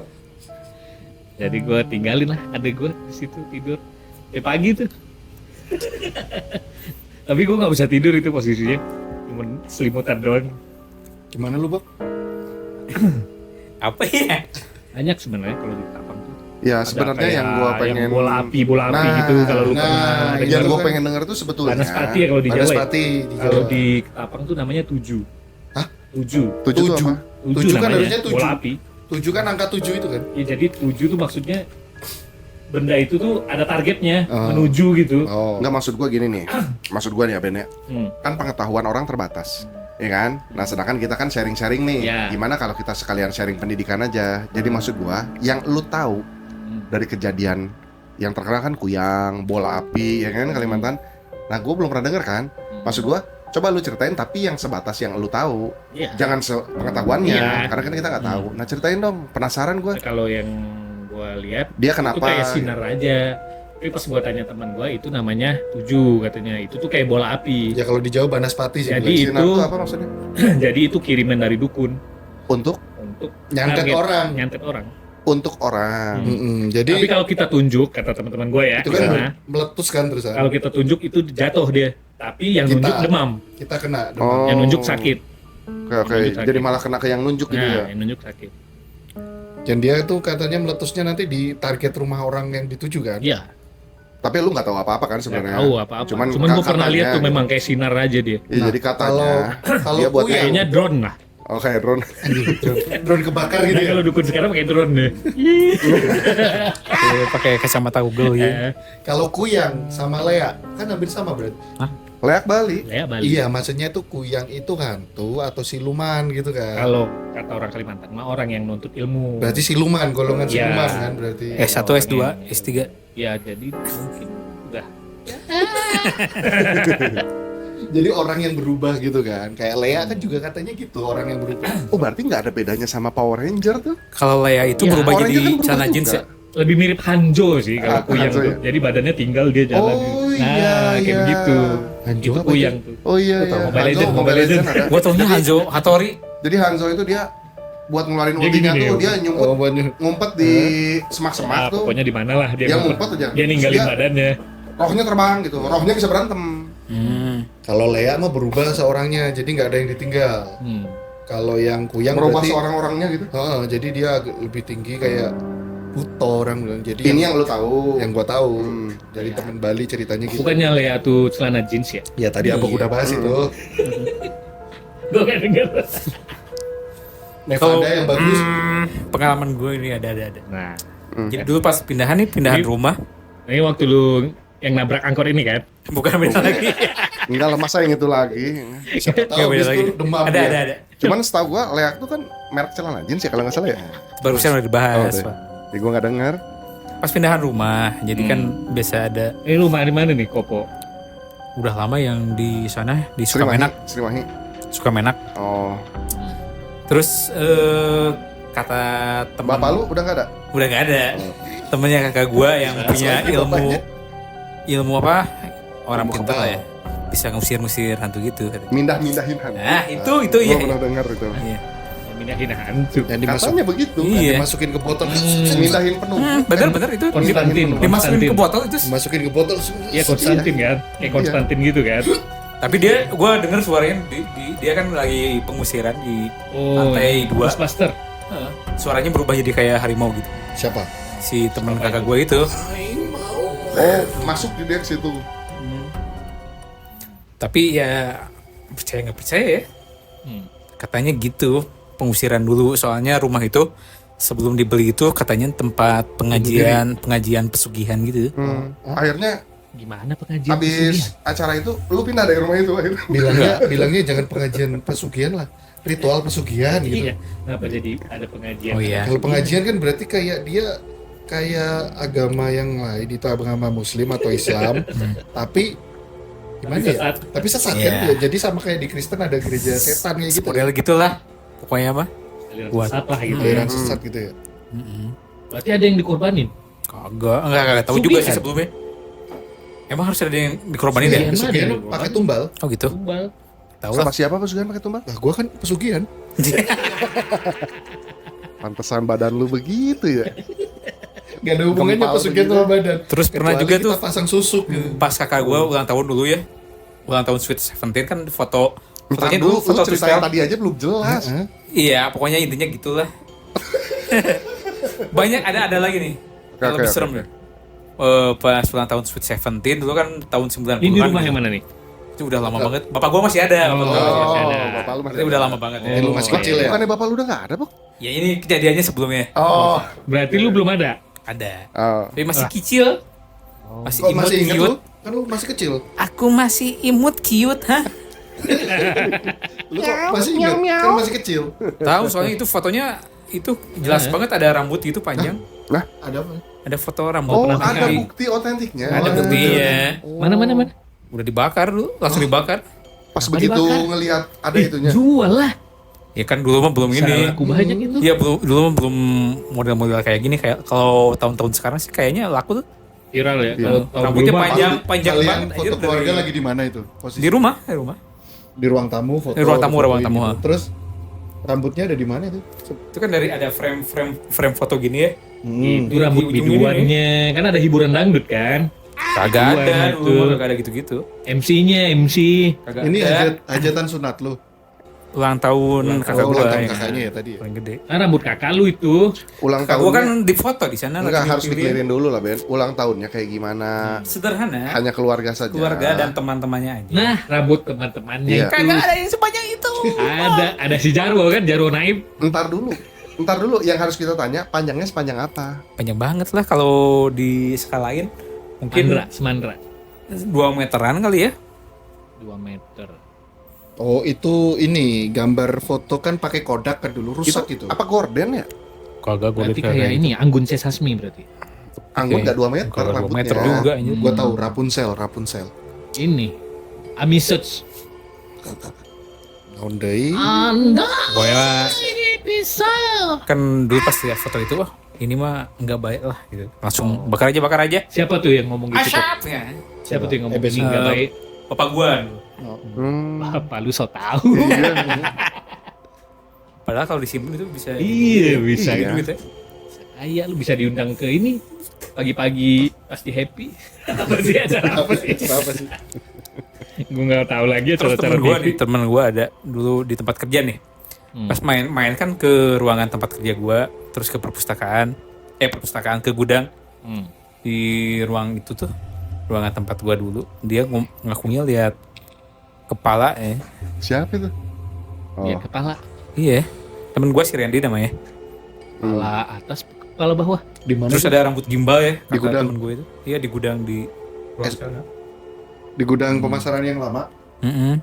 Jadi gue tinggalin lah adek gue di situ tidur. Pagi tuh. Tapi gue nggak bisa tidur itu posisinya. Cuman selimutan doang. Gimana lu, Bok? Apa ya? Banyak sebenarnya kalau di Tapang tuh. Ya Ada sebenarnya kayak yang gua pengen bola api Nah, gitu kalau lu nah, pernah yang yang dengar. gua kan. pengen denger tuh sebetulnya Banaspati ya kalau di Jawa. Ya? Banaspati di Kalau Jawa. di Tapang tuh namanya 7. Hah? 7. tujuh tuh Tujuh. apa? 7 kan namanya, harusnya 7. bola api. 7 kan angka 7 itu kan. Ya, jadi 7 tuh maksudnya benda itu tuh ada targetnya Oh. menuju gitu. Oh. Enggak, maksud gua gini nih. Maksud gua nih ya Ben ya. Hmm. Kan pengetahuan orang terbatas. Ya kan? Nah, sedangkan kita kan sharing-sharing nih. Ya. Gimana kalau kita sekalian sharing pendidikan aja. Jadi maksud gua yang lu tahu dari kejadian yang terkenal kan kuyang, bola api, ya kan Kalimantan. Nah, gua belum pernah denger kan. Maksud gua coba lu ceritain tapi yang sebatas yang lu tahu. Iya. Jangan pengetahuannya Iya. karena kan kita nggak tahu. Nah, ceritain dong, penasaran gua. Nah, kalau yang gua lihat Dia itu kenapa kayak sinar aja. Tapi pas gua tanya teman gua itu namanya 7 katanya. Itu tuh kayak bola api. Ya kalau di Jawa Banaspati sih. Jadi bilang. sinar itu- tuh apa maksudnya? Jadi itu kiriman dari dukun Untuk untuk Nyantet target- orang. nyantet orang. untuk orang. Mm-mm. Jadi Tapi kalau kita tunjuk kata teman-teman gua ya, itu kan nah, meletus kan terus. kalau kita tunjuk itu jatuh dia. Tapi yang Kita. nunjuk demam, Kita kena. Oh. yang nunjuk sakit. Oke. Nunjuk sakit. Jadi malah kena ke yang nunjuk gitu ya. Nah, yang nunjuk sakit. Dan dia tuh katanya meletusnya nanti di target rumah orang yang dituju kan. Iya, Tapi lu nggak tahu apa-apa kan nggak sebenarnya. tahu apa-apa. Cuman Cuman gua pernah katanya lihat tuh gitu. memang kayak sinar aja dia. Iya, Nah, jadi katanya Kalau dia buat kuyang, Kayaknya drone lah. oke, drone. drone kebakar gitu Nah, ya. kalau dukun sekarang pakai drone deh. Pakai kacamata Google ya. Kalau kuyang sama Lea kan hampir sama berarti. Leak Bali. Ya Bali. Iya, maksudnya tuh kuyang itu hantu atau siluman gitu kan. Kalau kata orang Kalimantan mah orang yang nuntut ilmu. Berarti siluman, golongan Iya. siluman kan berarti. S1, S2, S3. Ya jadi mungkin udah. Jadi orang yang berubah gitu kan. Kayak Lea kan juga katanya gitu, orang yang berubah. Oh berarti nggak ada bedanya sama Power Ranger tuh? Kalau Leia itu Ya, berubah Power jadi Ranger kan celana berubah jeans juga. ya. Lebih mirip Hanjo sih kalau Kuyang Hanzo tuh. ya? Jadi badannya tinggal dia jalan. Oh, nah, iya, kayak iya. begitu. Hanjo Itu apa Kuyang tuh. Oh iya, Gua iya. tahu. Mobile Legends, Mobile Legends. ada. Gua taunya Hanzo Hattori. Jadi Hanzo itu dia buat ngeluarin Dia ultinya gini tuh nih, dia nyumput, Oh, banyak. ngumpet di semak-semak Ah, tuh. pokoknya di mana lah dia Dia ngumpet. ngumpet aja. Dia ninggalin Dia- badannya. Rohnya terbang gitu, rohnya bisa berantem. Kalau Lea mah berubah seorangnya, jadi nggak ada yang ditinggal. Kalau yang Kuyang Merubah berarti, seorang-orangnya gitu. Heeh, jadi dia agak lebih tinggi kayak Buto orang bilang. Jadi Ini yang lu tahu. yang gua tahu Hmm. dari teman Bali ceritanya gitu. Bukannya Lea tuh celana jeans ya? Ya tadi apa udah bahas itu. Gue gak denger. Nevada yang bagus. Pengalaman gue ini ada. Nah, Jadi dulu pas pindahan Jadi- rumah, ini waktu lu yang nabrak angkor ini kan? bukan beda lagi. Enggak lah masa yang itu lagi. Siapa tahu Nggak beda habis lagi. itu demam Ada, dia. ada. Cuman setahu gua Leak tuh kan merek celana jeans ya kalau nggak salah ya. Barusan udah dibahas. deh. Pak. Ya gua nggak dengar. Pas pindahan rumah, jadi kan biasa ada. Ini rumah di mana nih, Kopo? Udah lama yang di sana di Sukamenak, Srimahi. Sukamenak. Oh. Terus kata teman Bapak lu udah nggak ada? udah gak ada. Temennya kakak gua yang punya ilmu apa? Orang Ilmu pintar kebal. lah ya. Bisa ngusir-ngusir hantu gitu. Mindah-mindahin hantu. Nah, itu Gua iya. pernah dengar itu. Iya. Mindahin hantu. Yang dimasuk, Katanya begitu. Iya. dimasukin ke botol, Mindahin penuh. Bener itu. Konstantin. Dimasukin ke botol itu. dimasukin ke botol. Iya, Konstantin kan? Kayak Konstantin gitu kan? Tapi gua denger suaranya dia kan lagi pengusiran di Oh, lantai 2. Ghostbuster. Suaranya berubah jadi kayak harimau gitu. Siapa? Si teman kakak gua itu. Oh, masuk di dia ke situ. Tapi ya percaya nggak percaya ya. Katanya gitu pengusiran dulu soalnya rumah itu sebelum dibeli itu katanya tempat pengajian pesugihan gitu. Akhirnya Gimana pengajian? habis acara itu lu pindah dari rumah itu akhirnya. Bilangnya jangan pengajian pesugihan lah, ritual pesugihan gitu. Iya. Kenapa jadi ada pengajian? Oh iya. Kalau pengajian kan berarti kayak dia kayak agama yang lain, itu agama Muslim atau Islam, tapi gimana Tapi ya? sesat. Tapi sesat Iya. kan ya. Jadi sama kayak di Kristen ada gereja setan kayak gitu. Model gitulah. Pokoknya apa? Aliran Buat- sesat lah gitu ya. Aliran sesat gitu ya. Berarti ada yang dikorbanin? Enggak tahu juga sih Sugihan. sebelumnya. Emang harus ada yang dikorbanin Iya. ya? Pesugihan Mana pakai dia? tumbal. Oh gitu. Tumbal. Tahu lah. Sama siapa pesugihan pakai tumbal? Lah gua kan pesugihan. Pantesan badan lu begitu ya. Gak ada hubungannya Gempal pesugihan begitu. sama badan. Terus pernah Kecuali juga kita tuh pasang susuk gitu. pas kakak gua ulang tahun dulu ya. Ulang tahun Sweet Seventeen kan fotonya Ntar dulu dulu, foto lu ceritain freestyle. tadi aja belum jelas. Heeh. Iya, pokoknya intinya gitulah. Banyak ada lagi nih. Oke, Yang lebih oke, serem oke. nih. Pas ulang tahun Sweet Seventeen dulu kan tahun 90-an. Ini di rumah gitu. yang mana nih? Itu udah lama banget. Bapak gua masih ada. Bapak gua masih Oh, ada. bapak lu masih Itu udah ada. lama banget ya. Lu masih kecil ya. Bukannya bapak lu udah nggak ada, Bok? Ya ini kejadiannya sebelumnya. Oh. Berarti lu belum ada? Ada. Oh. Tapi masih kecil. Masih Kok imut masih inget cute. lu? Kan lu masih kecil. Aku masih imut cute, hah? Lu kok masih inget? Kan masih kecil. Tahu soalnya itu fotonya itu jelas banget ada rambut gitu panjang. Ada apa? Ada foto rambut. Oh, pernah ada di- bukti otentiknya. Ada buktinya. Mana? Udah dibakar dulu, langsung dibakar. Pas Apa begitu dibakar? ngelihat ada itunya. Jual lah. Ya kan dulu mah belum ini. Aku banyak itu. Iya dulu mah belum model-model kayak gini kayak kalau tahun-tahun sekarang sih kayaknya laku tuh. Viral ya. Iya. Kalau tahun Rambutnya dulu mah panjang Kalian banget. foto anjir, keluarga dari- lagi di mana itu? Posisi di rumah. di ruang tamu foto. Di ruang tamu, fotoin ruang tamu, gitu. ha. Terus rambutnya ada di mana itu? Itu kan dari ada frame foto gini ya. itu rambut di ujung biduannya. Kan ada hiburan dangdut kan. Kagak ada Biduan dulu, itu. kagak ada gitu-gitu. MC-nya MC. Kagak Ini ada. hajatan sunat lu. Ulang tahun kakak Oh, gua ulang tahun yang kakaknya ya tadi ya? paling gede. Nah, rambut kakak lu itu. Ulang Kakak gua kan tahunnya di foto di sana enggak lagi harus nyupirin. dikelirin dulu lah, Ben. Ulang tahunnya kayak gimana? Sederhana. Hanya keluarga saja. Keluarga dan teman-temannya aja. Nah, rambut teman-temannya Iya. itu. Kagak ada yang sepanjang itu. Ada si Jarwo kan, Jarwo Naib. Ntar dulu yang harus kita tanya panjangnya sepanjang apa? Panjang banget lah kalau diskalain. Mungkin Semandra. 2 meteran kali ya. 2 meter. Oh, itu ini gambar foto kan pakai Kodak kan dulu rusak itu. Apa gorden ya? Kagak Berarti kayak ini Anggun C. Sasmi berarti. Anggun nggak 2 meter Kalau 2 rambutnya. meter juga anjir. Gua tahu Rapunzel. Ini Ami Search. Naon deui? Pokoknya kan dulu pas lihat foto itu, wah ini mah nggak baik lah gitu. Langsung bakar aja. Siapa tuh yang ngomong gitu tuh? Asap ya. Siapa tuh yang ngomong Ebes. ini nggak baik? Papa gua. Apa lu so tahu? Padahal kalau disimpan itu bisa. Iya bisa Iya. gitu. Ayah lu bisa diundang ke ini pagi-pagi pasti happy. Apa sih acara apa sih? Apa sih? Gue nggak tahu lagi Terus acara-acara temen gua ada dulu di tempat kerja nih. Pas main kan ke ruangan tempat kerja gua, terus ke perpustakaan ke gudang. Di ruang itu tuh, ruangan tempat gua dulu, dia ngakunya lihat kepala Siapa itu? Ya kepala, Iya, temen gua si Randy namanya. kepala atas, kepala bawah. Di mana? Terus ada rambut gimbal ya, Di kata gudang? temen gua itu. Iya di gudang di ruang sana. Di gudang pemasaran yang lama.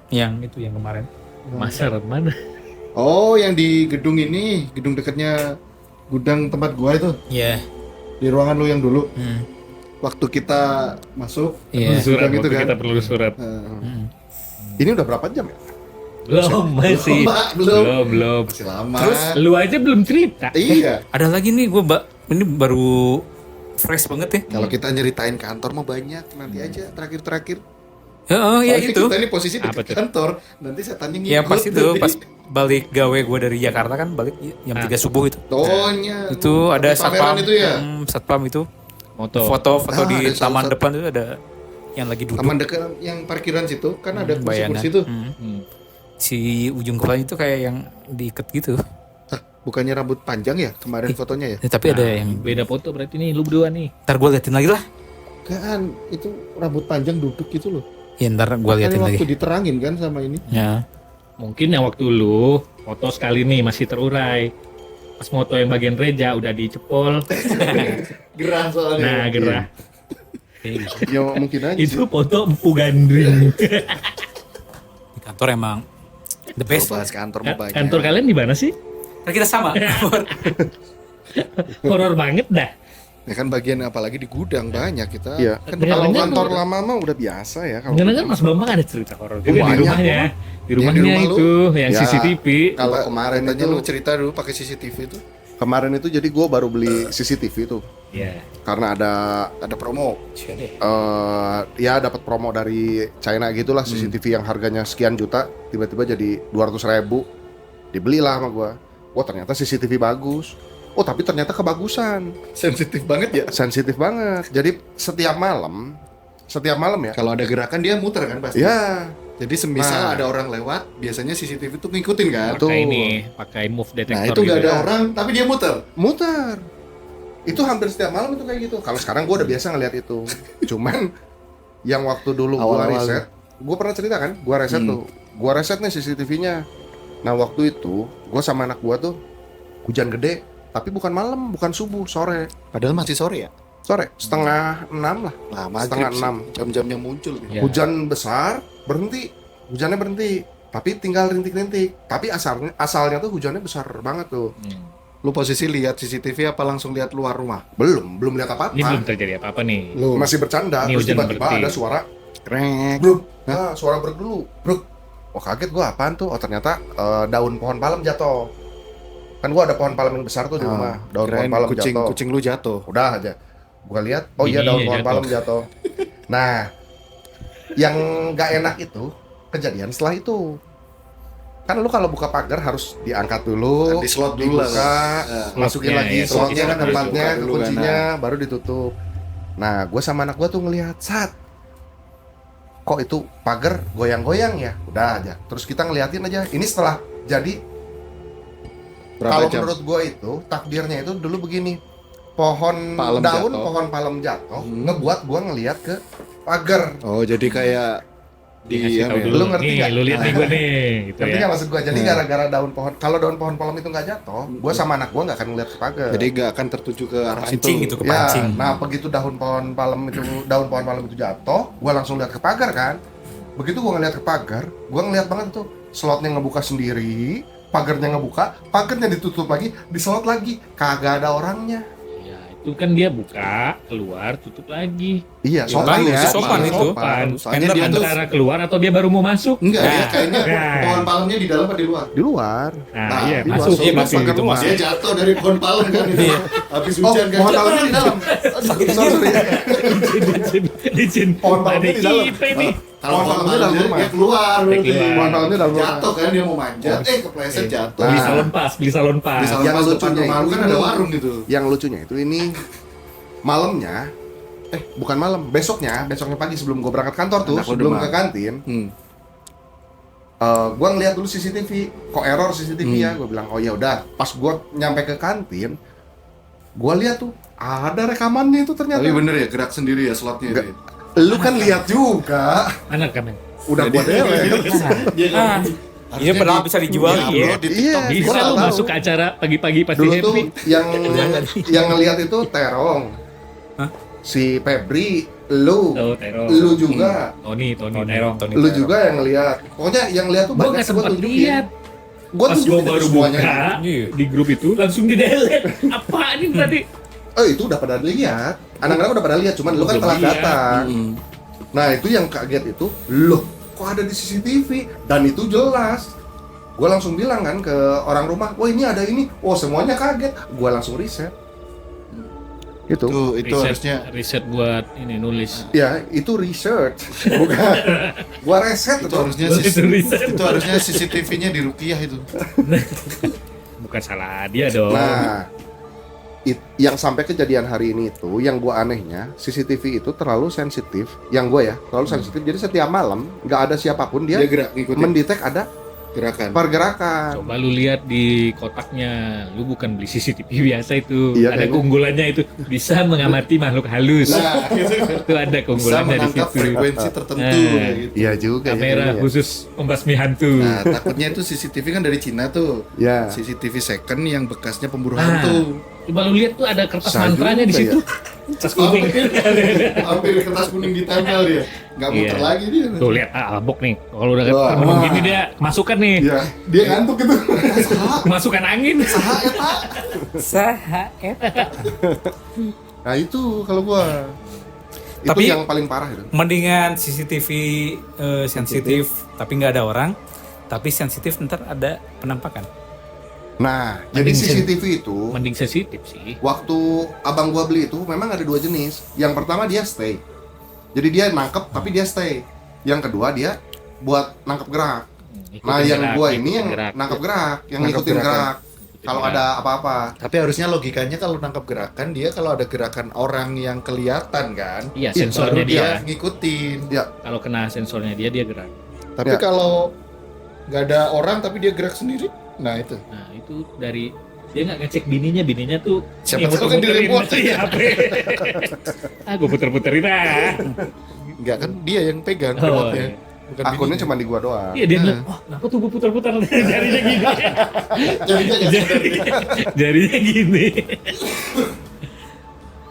Yang itu yang kemarin. Masar mana? Oh, yang di gedung ini, gedung dekatnya gudang tempat gua itu. Iya. Di ruangan lu yang dulu. Waktu kita masuk, Iya. Surat gudang itu waktu kan. kita perlu surat. Ini udah berapa jam ya? Belum masih. Belum. Belum. Masih lama. Terus Lu aja belum cerita. Iya. Ada lagi nih gua ini baru fresh banget ya. Kalau kita nyeritain kantor mah banyak, nanti aja terakhir-terakhir. Ya Soalnya itu. kita ini posisi di Apa tuh? kantor, nanti setannya ngikut. Ya pas itu nanti. pas balik gawe gua dari Jakarta kan balik jam 3 subuh itu. Tohnya. Itu ada Pameran satpam itu ya. Satpam itu Moto. foto Ah, di ada taman salah depan itu ada yang lagi duduk. Taman dekat yang parkiran situ kan ada Bayangan. kursi-kursi itu. Si ujung kepala itu kayak yang diikat gitu. Hah, bukannya rambut panjang ya kemarin fotonya ya? Tapi ada yang Beda foto berarti nih lu berdua nih. ntar gue liatin lagi lah. Kan itu rambut panjang duduk gitu loh. Ya ntar gue liatin Kan lagi. waktu diterangin kan sama ini. Ya. Mungkin yang waktu lu foto sekali nih masih terurai. Pas foto yang bagian reja udah dicepol. Gerah soalnya. Nah, gerah. Ya mungkin aja. Itu foto empu gandring. Di kantor emang the best. Kalau bahas kantor mah banyak. Kantor kalian di mana sih? Kan kita sama. Horor banget dah. Ya kan bagian apalagi di gudang banyak kita. Iya. Kan Kalau Jangan-jangan kantor lu- lama mah udah biasa ya kalau. Jangan-jangan Mas Bambang ada cerita horor juga di Banyak, rumahnya. Di rumahnya rumah lu. itu yang Ya. CCTV. Kalau kemarin aja itu lu cerita dulu pakai CCTV itu. kemarin itu jadi gue baru beli CCTV tuh Ya. karena Ada promo. ya dapat promo dari China gitulah CCTV yang harganya sekian juta tiba-tiba jadi 200.000 dibelilah sama gue. Wah ternyata CCTV bagus. Oh tapi ternyata kebagusan, Sensitif banget ya. sensitif banget. Jadi setiap malam ya. Kalau ada gerakan dia muter kan pasti. Ya Jadi semisal Nah. ada orang lewat, biasanya CCTV itu ngikutin kan. Tuh. Pakai ini, pakai move detector. Nah itu nggak gitu ada ya. orang, tapi dia muter. muter. Itu hampir setiap malam itu kayak gitu. Kalau sekarang gue udah biasa ngeliat itu. Cuman yang waktu dulu gue Awal-awal. riset, gue pernah cerita kan, gue riset tuh, gue riset nih CCTV-nya. Nah waktu itu gue sama anak gue tuh hujan gede, tapi bukan malam, bukan subuh, sore, Padahal masih sore ya. sore, setengah 6 lah, Nah, setengah maghrib sih, 6. jam-jamnya muncul. Ya. Hujan besar, berhenti, hujannya berhenti, tapi tinggal rintik-rintik. Tapi asalnya tuh hujannya besar banget tuh. Lu posisi lihat CCTV apa langsung lihat luar rumah? Belum lihat apa-apa. Ini belum terjadi apa-apa nih. Lu Masih bercanda, Ini terus hujan tiba-tiba berhenti. ada suara krek. bruk. Nah, suara bruk dulu, bruk. Oh kaget gua apaan tuh? Oh ternyata daun pohon palem jatuh. Kan gua ada pohon palem yang besar tuh di rumah. Daun pohon Kirain palem kucing, jatuh. kucing lu jatuh. Udah aja. Gua lihat, oh iya Ini daun pohon jatuh. palem jatuh. Nah, yang nggak enak itu kejadian setelah itu. Kan lu kalau buka pagar harus diangkat dulu, Di slot dulu lah. dibuka, masukin Slotnya, lagi ya, slotnya kan slotnya tempatnya, dibuka ke dulu kuncinya, baru ditutup. Nah, gue sama anak gue tuh ngelihat kok itu pagar goyang-goyang ya? Udah aja. Terus kita ngeliatin aja. Ini setelah jadi kalau jam? menurut gue itu takdirnya itu dulu begini. Pohon Palem daun, jatuh. pohon palem jatuh, ngebuat gue ngelihat ke pagar. Oh, jadi kayak Dikasih tahu ya. dulu. Lu ngerti nih, nggak? lu lihat nih gue nih, gitu Ngerti ya. nggak maksud gue? Jadi gara-gara daun pohon, kalau daun pohon palem itu nggak jatuh, gue sama anak gue nggak akan ngeliat ke pagar. Jadi nggak akan tertuju ke arah Pancing situ. itu kepancing. Ya, nah begitu daun pohon palem itu jatuh, gue langsung lihat ke pagar kan. Begitu gue ngeliat ke pagar, gue ngeliat banget tuh slotnya ngebuka sendiri, pagarnya ngebuka, pagarnya ditutup lagi, dislot lagi, kagak ada orangnya. Ya, itu itu kan dia buka, keluar, tutup lagi. Iya, Ya, sopan ya. sopan itu. Sopan. Soalnya dia tuh Antara keluar atau dia baru mau masuk. enggak, dia Nah. kayaknya Nah. pohon palemnya di dalam apa di luar? Di luar. Nah, Nah, iya di luar. masuk. Iya, Iya, masuk masuk. ke rumah. Dia jatuh dari pohon palem kan itu. Habis Oh, hujan kan. pohon jatuh. palemnya di dalam. Sorry. Licin. Pohon palemnya Ada di dalam. IP nih. Kalau Pohon pohon palemnya dalam palem rumah. dia keluar Dia berarti. keluar. Pohon palemnya dalam rumah. Jatuh kan dia mau manjat, kepleset jatuh. Beli Nah. salon pas, beli salon pas. Di salon Yang pas depan lucunya rumah lu itu kan ini. ada warung gitu. Yang lucunya itu ini malamnya, bukan malam, besoknya pagi sebelum gue berangkat kantor tuh, Anak lu sebelum demam. ke kantin, Hmm. gue ngeliat dulu CCTV, kok error CCTV ya, gue bilang oh ya udah, pas gue nyampe ke kantin, gue lihat tuh ada rekamannya itu ternyata. Tapi bener ya gerak sendiri ya slotnya. Enggak. itu ya? Lu kan lihat juga, Mana rekaman? udah gue delete. Ah, iya padahal bisa dijual. Iya, di Iya, TikTok Bisa gua nggak lu tahu. masuk ke acara pagi-pagi pasti Dulu tuh happy. yang ngelihat itu Terong, si Febri, lu, Oh, teror. lu juga. Tony Terong. Terong. Lu juga yang ngelihat. Pokoknya yang lihat tuh Gua banyak nggak sempat lihat. Gua Pas gua tunjukin baru semuanya. buka Iya. di grup itu langsung di delete. Apa ini tadi? Itu udah pada lihat. Anak-anak udah pada lihat, cuman lu kan Belum telat lihat. datang. Hmm. Nah, itu yang kaget itu, loh, kok ada di CCTV dan itu jelas. Gua langsung bilang kan ke orang rumah, "Wah, ini ada ini." Oh, semuanya kaget. Gua langsung riset. Gitu. Itu harusnya riset buat ini nulis. Ya, itu research. Bukan. Gua reset itu itu. harusnya Itu riset. itu harusnya CCTV-nya di Rukiah itu. Bukan salah dia dong. Nah, yang sampai kejadian hari ini itu, yang gua anehnya, CCTV itu terlalu sensitif. Yang gua ya, terlalu sensitif. Jadi setiap malam nggak ada siapapun Dia dia gerak ngikutin mendetek ada gerakan. pergerakan. Coba lu lihat di kotaknya, lu bukan beli CCTV biasa itu. Iya, Ada kayaknya. keunggulannya itu bisa mengamati makhluk halus. Nah, Itu ada bisa keunggulannya di menangkap situ. frekuensi tertentu Nah. kayak gitu. Iya juga Kamera ya. khusus pembasmi hantu. Nah, takutnya itu CCTV kan dari Cina tuh. Ya. CCTV second yang bekasnya pemburu Ah. hantu. Coba lu lihat tuh ada kertas Bisa mantranya di juga situ. Kertas kuning. Hampir kertas kuning ditempel dia. Nggak muter Iya. lagi dia. Tuh lihat abok nih. Kalau udah Wah. ketemu gini dia masukkan nih. Iya, dia ngantuk gitu. Masukkan angin. Saha Nah, itu kalau gua itu Tapi- yang paling parah itu. Mendingan CCTV sensitif tapi nggak ada orang, tapi sensitif ntar ada penampakan. Nah, jadi Mending CCTV itu Mending sensitif sih. waktu abang gua beli itu memang ada dua jenis. Yang pertama dia stay. Jadi dia nangkep tapi dia stay. Yang kedua dia buat nangkep gerak. Ikutin Nah, yang gerak, gua ikutin ini yang gerak. nangkep gerak, yang Nangkep ngikutin gerakan. gerak. Kalau gerak. ada apa-apa. Tapi harusnya logikanya kalau nangkap gerakan dia kalau ada gerakan orang yang kelihatan kan. Iya, Iya, sensornya baru dia. ngikutin. Ya, Kalau kena sensornya dia gerak. Tapi Ya. kalau nggak ada orang tapi dia gerak sendiri, nah itu. Nah, itu dari dia nggak ngecek bininya tuh Siapa yang tahu kan di muter-muterin remote. dari HP. Gue puter-puterin ah. Nggak kan dia yang pegang Oh, remote-nya. iya. Bukan akunnya bininya. cuma di gua doang. Iya dia bilang, wah kenapa tuh gue putar-putar jarinya gini. Jadinya nggak sadar dia. Jarinya gini.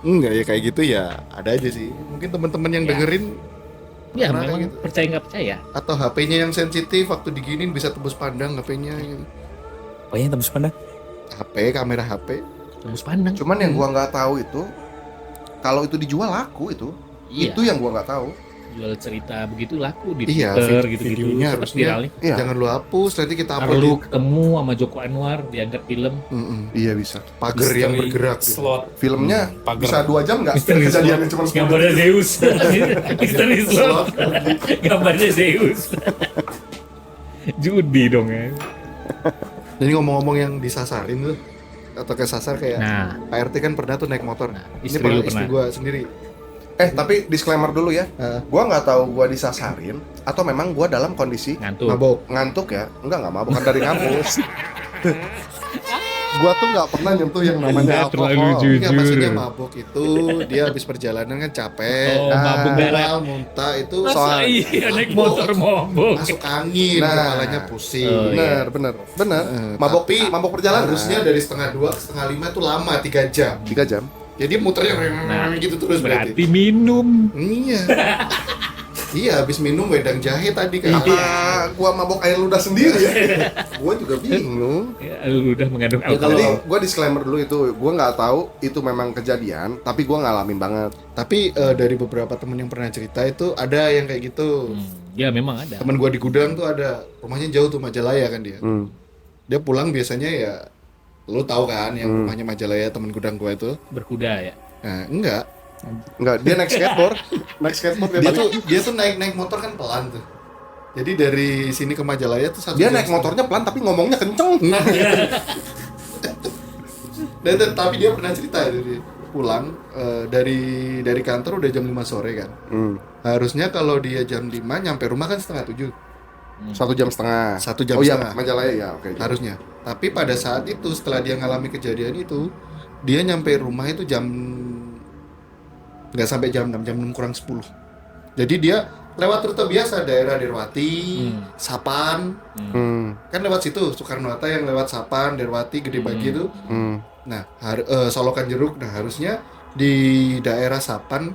Enggak ya kayak gitu ya ada aja sih. Mungkin teman-teman yang Ya. dengerin Ya Pernah memang gitu. percaya nggak percaya. atau HP-nya yang sensitif waktu diginin bisa tembus pandang HP-nya gitu. Pokoknya tembus pandang. HP, kamera HP. Tembus pandang. Cuman yang gua nggak tahu itu kalau itu dijual laku itu. Iya. Itu yang gua nggak tahu. Jual cerita begitu laku di Iya, Twitter gitu-gitu. videonya Terus harusnya. viralnya. Iya. Jangan lu hapus, nanti kita Ntar upload lu di ketemu sama Joko Anwar dianggap film. Iya bisa. pagar yang Misteri bergerak gitu. Slot. Filmnya Pagar. bisa 2 jam nggak? Misteri Kejadiannya slot. cuma 10 Gambarnya Zeus. Misteri slot. Gambarnya Zeus. Judi dong ya. Jadi ngomong-ngomong yang disasarin tuh atau kesasar kayak Nah, Pak RT kan pernah tuh naik motor. Nah, Ini istri pernah lu istri pernah. gua sendiri. Tapi disclaimer dulu ya. Gua nggak tahu gua disasarin atau memang gua dalam kondisi ngantuk. Mabok. ngantuk ya. Enggak mabuk kan dari kampus. Gua tuh nggak pernah nyentuh yang namanya Anda terlalu alkohol. jujur. Enggak, maksudnya mabok itu dia habis perjalanan kan capek. Oh, mabuk berak. Mual, muntah itu Masa soal iya naik motor mabok. masuk angin, Nah. kepalanya pusing. Oh, iya. Bener. Eh, Mabok tapi mabok perjalanan. harusnya dari setengah 2 ke setengah 5 itu lama 3 jam. 3 jam. Jadi muternya Nah, gitu terus Berarti minum. Iya. Iya, habis minum wedang jahe tadi kan. Apa gua mabok air ludah sendiri ya? Gua juga bingung. Ya, lu udah mengandung Jadi alkohol. gua disclaimer dulu itu, gua nggak tahu itu memang kejadian, tapi gua ngalamin banget. Tapi dari beberapa temen yang pernah cerita itu ada yang kayak gitu. Ya memang ada. Temen gua di gudang tuh ada, rumahnya jauh tuh Majalaya kan dia. Dia pulang biasanya ya, lu tahu kan yang rumahnya Majalaya temen gudang gua itu. Berkuda ya. Nah, enggak. Dia naik skateboard, Dia tuh naik motor kan pelan tuh. Jadi dari sini ke Majalaya tuh dia naik motornya pelan tapi ngomongnya kenceng. Tapi dia pernah cerita dari pulang dari kantor udah jam 5 sore kan. Harusnya kalau dia jam 5 nyampe rumah kan setengah 7. 1 jam setengah. 1 jam oh iya, setengah. Majalaya ya, oke. Harusnya. Tapi pada saat itu setelah dia ngalami kejadian itu, dia nyampe rumah itu nggak sampai jam 6, jam 6 kurang 10. Jadi dia lewat rute biasa daerah Derwati, Sapan. Kan lewat situ Soekarno-Hatta yang lewat Sapan, Derwati, Gede Bagi itu. Nah, Solokan Jeruk. Nah, harusnya di daerah Sapan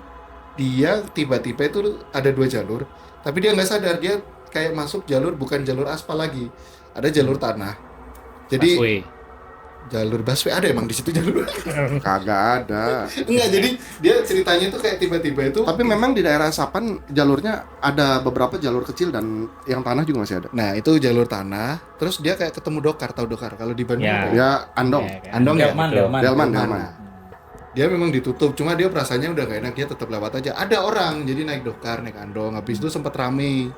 dia tiba-tiba itu ada 2 jalur, tapi dia nggak sadar dia kayak masuk jalur bukan jalur aspal lagi, ada jalur tanah. Jadi Busway. jalur busway ada emang di situ jalur. Kagak ada. Enggak, jadi dia ceritanya tuh kayak tiba-tiba itu. Tapi memang di daerah Sapan jalurnya ada beberapa jalur kecil dan yang tanah juga masih ada. Nah, itu jalur tanah. Terus dia kayak ketemu dokar, tahu dokar? Kalau di Bandung Ya. apa? Ya, Andong. Ya, kan? Andong ya? Delman. Nah, dia memang ditutup, cuma dia perasaannya udah gak enak, dia tetap lewat aja. Ada orang, jadi naik dokar, naik andong. Habis itu sempat rame,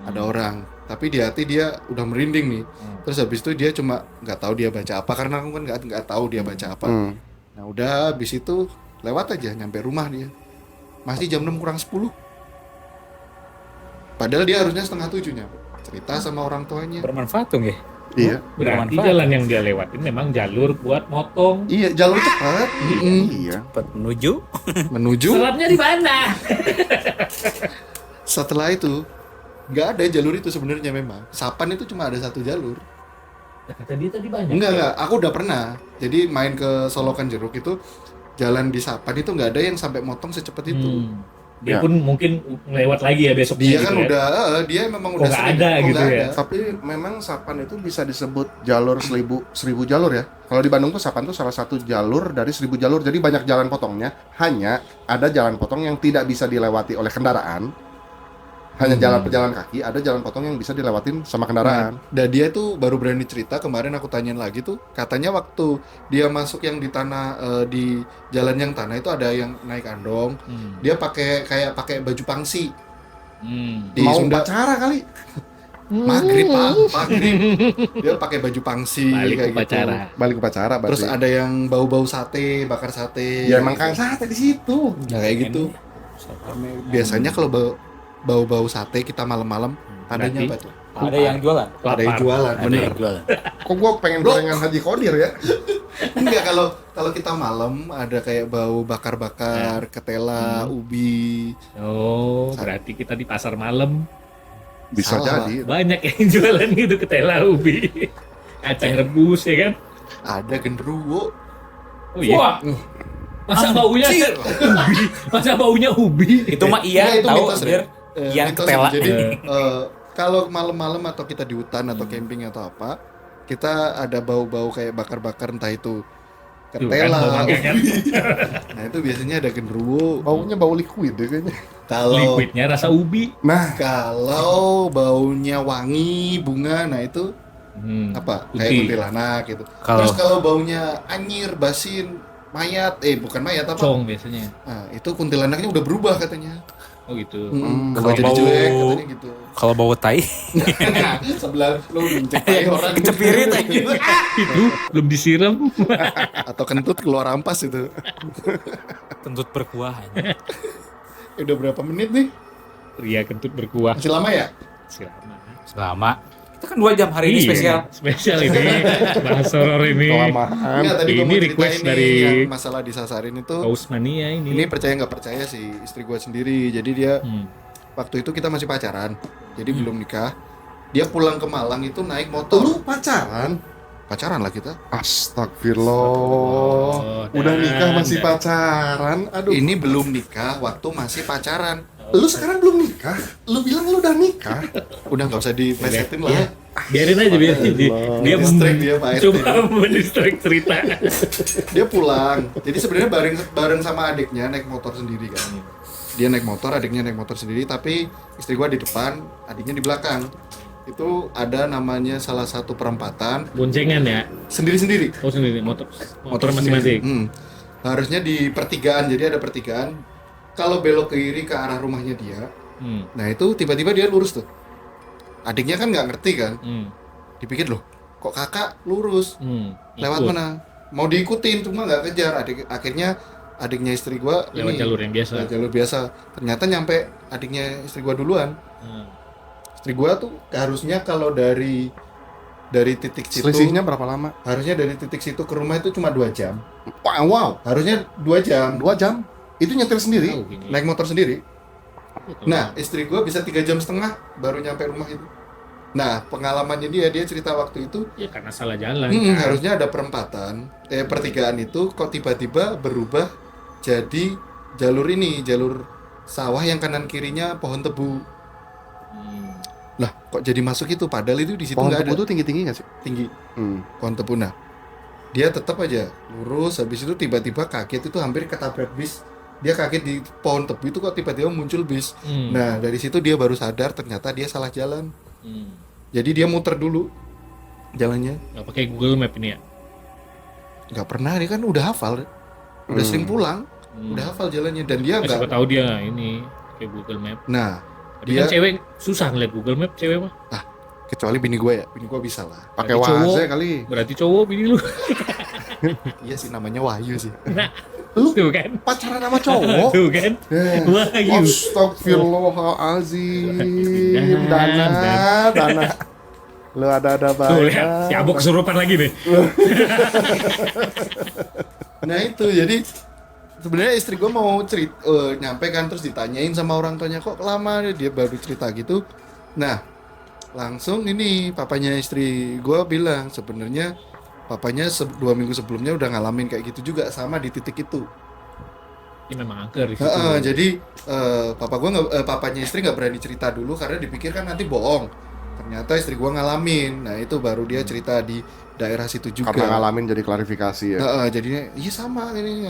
ada orang. Tapi di hati dia udah merinding nih. Terus habis itu dia cuma nggak tahu dia baca apa, karena aku kan nggak tahu dia baca apa. Nah udah habis itu lewat aja nyampe rumah dia. Masih jam 6 kurang 10. Padahal dia harusnya setengah 7 nyampe. Cerita sama orang tuanya. Bermanfaat dong ya. Iya. Berarti Bermanfaat. jalan yang dia lewatin memang jalur buat motong. Iya, jalur cepat. Iya. Cepat menuju. Menuju. Selatnya di mana? Setelah itu nggak ada jalur itu sebenarnya memang. Sapan itu cuma ada 1 jalur. Kata dia tadi banyak. Enggak. Aku udah pernah. Jadi main ke Solokan Jeruk itu jalan di Sapan itu nggak ada yang sampai motong secepat itu. Dia Ya. pun mungkin lewat lagi ya besok. Dia kan udah, dia memang udah nggak sering. ada Kok gitu nggak ya? ada. Tapi memang Sapan itu bisa disebut jalur 1000 jalur ya. Kalau di Bandung tuh Sapan tuh salah satu jalur dari 1000 jalur. Jadi banyak jalan potongnya. Hanya ada jalan potong yang tidak bisa dilewati oleh kendaraan. Hanya jalan pejalan kaki, ada jalan potong yang bisa dilewatin sama kendaraan. Dan dia tuh baru berani cerita, kemarin aku tanyain lagi tuh, katanya waktu dia masuk yang di tanah, di jalan yang tanah itu ada yang naik andong, dia pakai baju pangsi. Di Mau Sunda pacara kali. maghrib Pak, maghrib. Dia pakai baju pangsi Balik kayak upacara. gitu. Balik ke pacara berarti. Terus ada yang bau-bau sate, bakar sate. Ya emang Kang Sate di situ. Nah, kayak gitu. Biasanya kalau bau-bau sate kita malam-malam tandanya apa Berarti- tuh? Ada yang jualan. Ada yang jualan, bener. Kok gua pengen gorengan Haji Kodir ya? Enggak, kalau kita malam ada kayak bau bakar-bakar, ketela, ubi. Oh, berarti kita di pasar malam Bisa Salah, jadi. banyak yang jualan gitu ketela ubi, kacang rebus ya kan? Ada genderuwo. Oh iya. Wah, Masa baunya ubi? Masa baunya ubi? itu mah Enggak, iya itu tahu mitos, biar Ren. yang Mitos, ketela. Jadi kalau malam-malam atau kita di hutan atau camping atau apa, kita ada bau-bau kayak bakar-bakar, entah itu Tuh, kan ketela, ngomongnya kan. ubi. Nah itu biasanya ada genderuwo. Baunya bau liquid ya kayaknya. Kalau Liquidnya rasa ubi. Nah, kalau baunya wangi bunga, nah itu apa? Kayak Putih. kuntilanak gitu. Kalau- Terus kalau baunya anyir, basin, mayat, bukan mayat apa? Cong biasanya. Nah, itu kuntilanaknya udah berubah katanya. Oh gitu. Udah jadi Kalau jelek bau- katanya gitu. Kalau bau tai, Sebelah lu mencepai orang kecepirit aja. Itu belum disiram. atau kentut keluar ampas itu. Kentut berkuah. Udah berapa menit nih? Pria kentut berkuah. Masih lama ya? Selama. Selama. Kita kan 2 jam hari ini Iya, spesial. Spesial ini. Bahas horor ini. kelamaan. Enggak, tadi gua ini mau cerita request ini dari yang masalah disasarin itu. Ausmania ini. Ini percaya nggak percaya sih istri gua sendiri. Jadi dia Hmm. waktu itu kita masih pacaran. Jadi belum nikah. Dia pulang ke Malang itu naik motor. Lu pacaran? Pacaran lah kita. Astagfirullah. Udah nikah masih pacaran. Aduh. Ini belum nikah waktu masih pacaran. Lu sekarang belum nikah? Lu bilang lu udah nikah? Udah nggak usah dipesetin Iya. lah. Biarin aja biarin. Dia Distract dia, Pak RT. coba mendistract cerita. Dia pulang. Jadi sebenarnya bareng sama adiknya naik motor sendiri kan. Dia naik motor, adiknya naik motor sendiri, tapi istri gua di depan, adiknya di belakang. Itu ada namanya salah satu perempatan Boncengan ya. sendiri-sendiri. Oh sendiri motor Motor masing-masing. sendiri. Harusnya di pertigaan, jadi ada pertigaan. Kalau belok ke kiri ke arah rumahnya dia, nah itu tiba-tiba dia lurus tuh. Adiknya kan nggak ngerti kan, dipikir loh, kok kakak lurus, lewat Ikut. mana? Mau diikutin cuma nggak kejar. Akhirnya adiknya istri gua Lewat jalur yang biasa. lewat jalur biasa. Ternyata nyampe adiknya istri gua duluan. Istri gua tuh harusnya kalau dari titik situ, Selisihnya berapa lama? harusnya dari titik situ ke rumah itu cuma 2 jam. Wow, Harusnya 2 jam. 2 jam. Itu nyetir sendiri. Tahu gini. Naik motor sendiri. Nah, istri gue bisa 3,5 jam baru nyampe rumah itu. Nah, pengalamannya dia cerita waktu itu, Ya karena salah jalan. harusnya ada perempatan, pertigaan itu kok tiba-tiba berubah jadi jalur sawah yang kanan kirinya pohon tebu. Lah, kok jadi masuk itu? Padahal itu di situ Pohon nggak tebu ada tuh tinggi-tinggi nggak sih? tinggi pohon tebu. Nah, dia tetap aja lurus. Habis itu tiba-tiba kaget, itu hampir ketabrak bis. Dia kaget di pohon tebu itu kok tiba-tiba muncul bis. Nah, dari situ dia baru sadar ternyata dia salah jalan. Jadi dia muter dulu jalannya. Nggak pakai Google Map ini ya. Nggak pernah, dia kan udah hafal, udah sering pulang, udah hafal jalannya, dan dia Siapa nggak. tahu dia ini pakai Google Map. Nah, Tapi dia kan cewek susah ngeliat Google Map cewek mah. kecuali bini gue ya, bini gue bisa lah. Pakai Tapi cowok- waze kali. Berarti cowok bini lu. Iya sih, namanya Wahyu sih. Nah, Lu tuh kan. pacaran sama cowok? Tuh kan. Wahyu. Astagfirullahaladzim. Dana. Lu ada Tuh lihat, si banyak. Abok kesurupan lagi nih. Nah itu, jadi sebenarnya istri gue mau nyampe kan, terus ditanyain sama orang tuanya, kok lama, dia baru cerita gitu. Nah, langsung ini papanya istri gue bilang sebenarnya papanya 2 minggu sebelumnya udah ngalamin kayak gitu juga, sama di titik itu. Ini memang angker di situ. Jadi papanya istri nggak berani cerita dulu karena dipikir kan nanti bohong. Ternyata istri gua ngalamin. Nah itu baru dia cerita di daerah situ juga. Karena ngalamin jadi klarifikasi ya. Jadinya iya sama ini.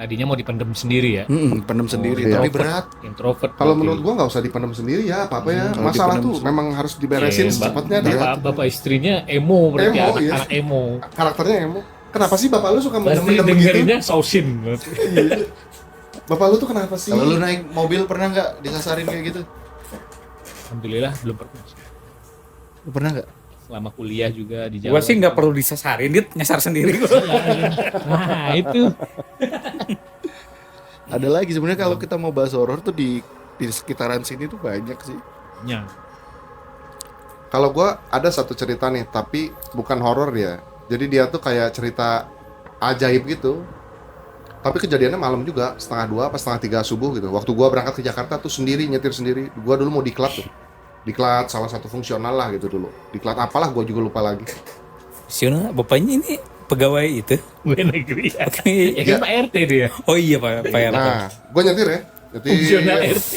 Tadinya mau dipendem sendiri ya. Pendem sendiri, iya. tapi berat. Introvert. Kalau berarti. menurut gua nggak usah dipendam sendiri ya, apa ya. Kalau Masalah dipendam tuh memang harus diberesin secepatnya dia. Bapak istrinya emo berarti Emo, anak-anak iya. emo. Karakternya emo. Kenapa sih bapak lu suka Pasti mendem-mendem begitu? dengerinnya sausin. Bapak lu tuh kenapa sih? Kalau lu naik mobil pernah nggak disasarin kayak gitu? Alhamdulillah belum pernah. Lu pernah nggak? Selama kuliah juga di Jawa. Gua sih nggak perlu disasarin, dia nyasar sendiri. Nah itu. Ada lagi sebenarnya kalau kita mau bahas horor tuh di sekitaran sini tuh banyak sih. Ya. Kalau gua ada satu cerita nih, tapi bukan horor dia. Jadi dia tuh kayak cerita ajaib gitu. Tapi kejadiannya malam juga, 1:30 apa 1:30 subuh gitu. Waktu gua berangkat ke Jakarta tuh sendiri, nyetir sendiri. Gua dulu mau diklat tuh. Diklat salah satu fungsional lah gitu dulu. Diklat apalah gua juga lupa lagi. Siona, bapaknya ini pegawai itu. Gue negeri ya. Ya Ya. kan Pak RT dia. Oh iya Pak RT. Nah, gua nyetir ya. Fungsional Nyetir. RT.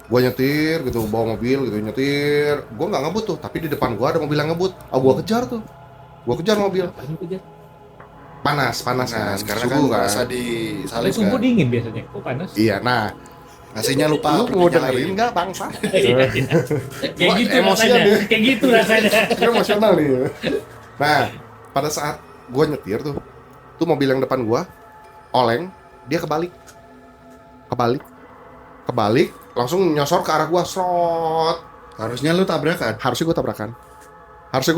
Gua nyetir gitu, bawa mobil gitu, nyetir. Gua nggak ngebut tuh, tapi di depan gua ada mobil yang ngebut. Gua kejar tuh. Gua kejar mobil. Panas Nah, kan. sekarang Subuh kan kan. rasa Tapi disalib subuh kan. dingin biasanya. Kok panas? Iya, nah. Nasinya lupa. Lu mau dinyalain. dengerin nggak bangsa? Kayak Wah, gitu emosian rasanya. dia. Kayak gitu rasanya. Gue emosional nih. Nah, pada saat gue nyetir tuh mobil yang depan gue oleng, dia kebalik, langsung nyosor ke arah gue, serot. Harusnya lu tabrakan. Harusnya gue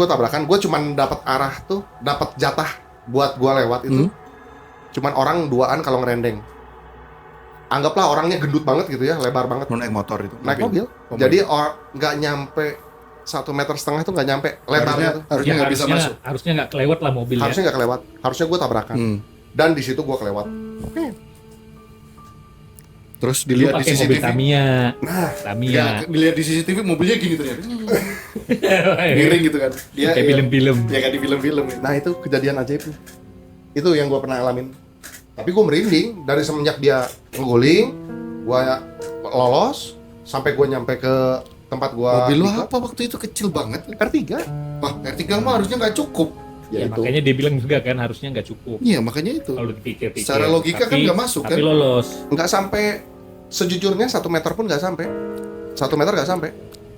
tabrakan. Gue cuman dapat arah tuh, dapat jatah buat gue lewat itu. Cuman orang 2an kalau ngerendeng. Anggaplah orangnya gendut banget gitu ya, lebar banget. Lu naik motor itu. Naik mobil. Jadi nggak nyampe 1,5 meter tuh nggak nyampe lebarnya tuh. Harusnya nggak bisa masuk. Harusnya nggak kelewat lah mobilnya. Harusnya nggak kelewat. Harusnya gue tabrakan. Dan di situ gue kelewat. Terus Dulu dilihat di pakai mobil CCTV. Tamiya. Nah, Tamiya. ya, dilihat di CCTV mobilnya gini ternyata. Miring gitu kan. Dia Kayak film-film. Ya kayak di film-film. Nah itu kejadian ajaib tuh. Itu yang gue pernah alamin. Tapi gue merinding dari semenjak dia ngeguling, Gua lolos sampai gua nyampe ke tempat gua. Mobil lu di- apa waktu itu kecil banget? R3. Wah, R3 mah harusnya nggak cukup. Ya, itu. makanya dia bilang juga kan harusnya nggak cukup. Iya, makanya itu. Kalau dipikir-pikir. Secara logika kan nggak masuk, tapi kan? lolos. Nggak sampai, sejujurnya 1 meter pun nggak sampai. 1 meter nggak sampai.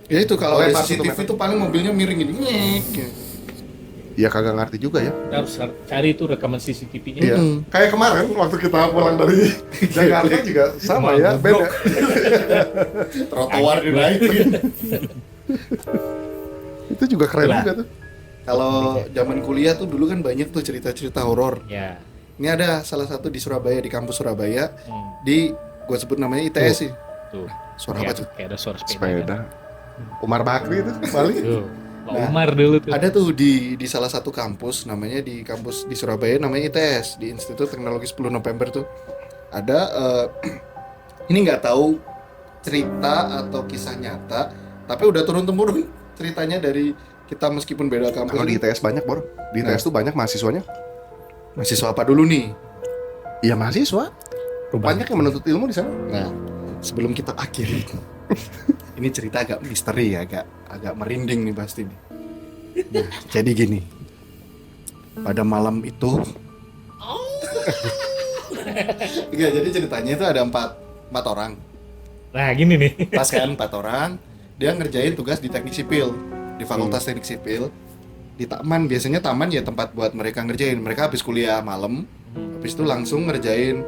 Ya itu kalau ada Lebar satu CCTV meter. itu paling mobilnya miring gini. Nyek. Ya kagak ngerti juga ya. Kita harus cari itu rekaman CCTV-nya. Iya. Kayak kemarin waktu kita pulang dari Jakarta juga sama ya, beda. Trotoar dinaikin. Itu juga keren Itulah. juga tuh. Kalau zaman kuliah tuh dulu kan banyak tuh cerita-cerita horor. Ya. Ini ada salah satu di Surabaya, di kampus Surabaya, Hmm. gua sebut namanya ITS sih. Tuh. Suara apa tuh? Kayak ada suara sepeda. Sepeda. Umar Bakri itu Bali. Tuh. Pak Umar dulu tuh. Ada tuh di salah satu kampus, namanya di kampus di Surabaya namanya ITS, di Institut Teknologi 10 November tuh. Ada ini nggak tahu cerita atau kisah nyata, tapi udah turun-temurun ceritanya dari kita meskipun beda kampus. Kalau di ITS banyak, Bor. Di ITS tuh banyak mahasiswanya. Mahasiswa apa dulu nih? Iya, mahasiswa. Banyak yang menuntut ilmu di sana. Nah, sebelum kita akhiri, ini cerita agak misteri ya, agak merinding nih pasti nih. Nah, jadi gini, pada malam itu, enggak, jadi ceritanya itu ada empat orang, Nah, gini nih. pas kan 4 orang, dia ngerjain tugas di teknik sipil, di Fakultas Teknik Sipil, di taman. Biasanya taman ya tempat buat mereka ngerjain. Mereka habis kuliah malam, habis itu langsung ngerjain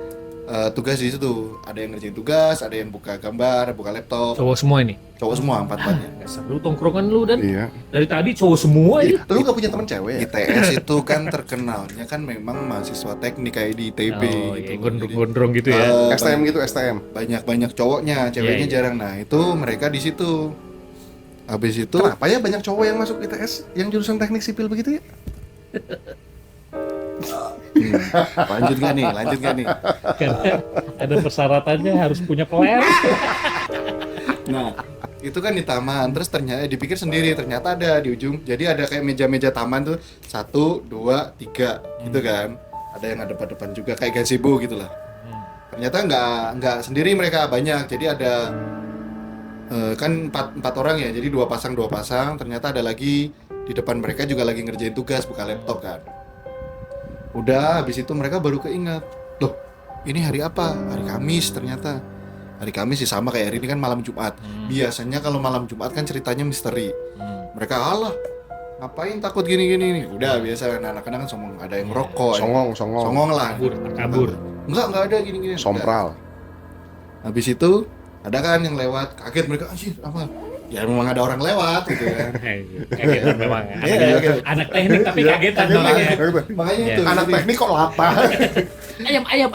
tugas di situ. Ada yang ngerjain tugas, ada yang buka gambar, buka laptop. Cowok semua ini. Cowok semua 4-4-nya. Gak seru tongkrongan lu dan Iya. dari tadi cowok semua ini. Lu gak punya teman cewek ya? ITS itu kan terkenalnya kan memang mahasiswa teknik kayak di ITB Oh, gitu. ya, gondrong-gondrong gitu ya. STM gitu, STM. Banyak cowoknya, ceweknya Iya. jarang. Nah, itu mereka di situ. Habis itu Kenapa ya banyak cowok yang masuk ITS yang jurusan teknik sipil begitu ya? lanjut gak nih? Karena ada persyaratannya harus punya peler. Nah, itu kan di taman, terus ternyata dipikir sendiri, ternyata ada di ujung. Jadi ada kayak meja-meja taman tuh 1, 2, 3 gitu kan. Ada yang ada depan juga kayak gazebo gitu lah. Ternyata nggak sendiri mereka, banyak. Jadi ada kan empat orang ya, jadi dua pasang. Ternyata ada lagi di depan mereka juga lagi ngerjain tugas, buka laptop kan. Udah, habis itu mereka baru keinget, loh ini hari apa? Hari Kamis ternyata. Hari Kamis sih sama kayak hari ini kan malam Jumat. Biasanya kalau malam Jumat kan ceritanya misteri. Mereka alah ngapain takut gini nih. Udah biasa anak-anak kan sombong, ada yang ngerokok, songong lah. Kabur. Enggak ada gini. Sompral. Habis itu ada kan yang lewat, kaget mereka, anjir apa? Ya memang ada orang lewat gitu kan. Kagetan memang. Iya, kaget. Anak teknik tapi kagetan Kagetan. orangnya. Makanya Iya. itu. Anak jadi- teknik kok lapar. Ayam.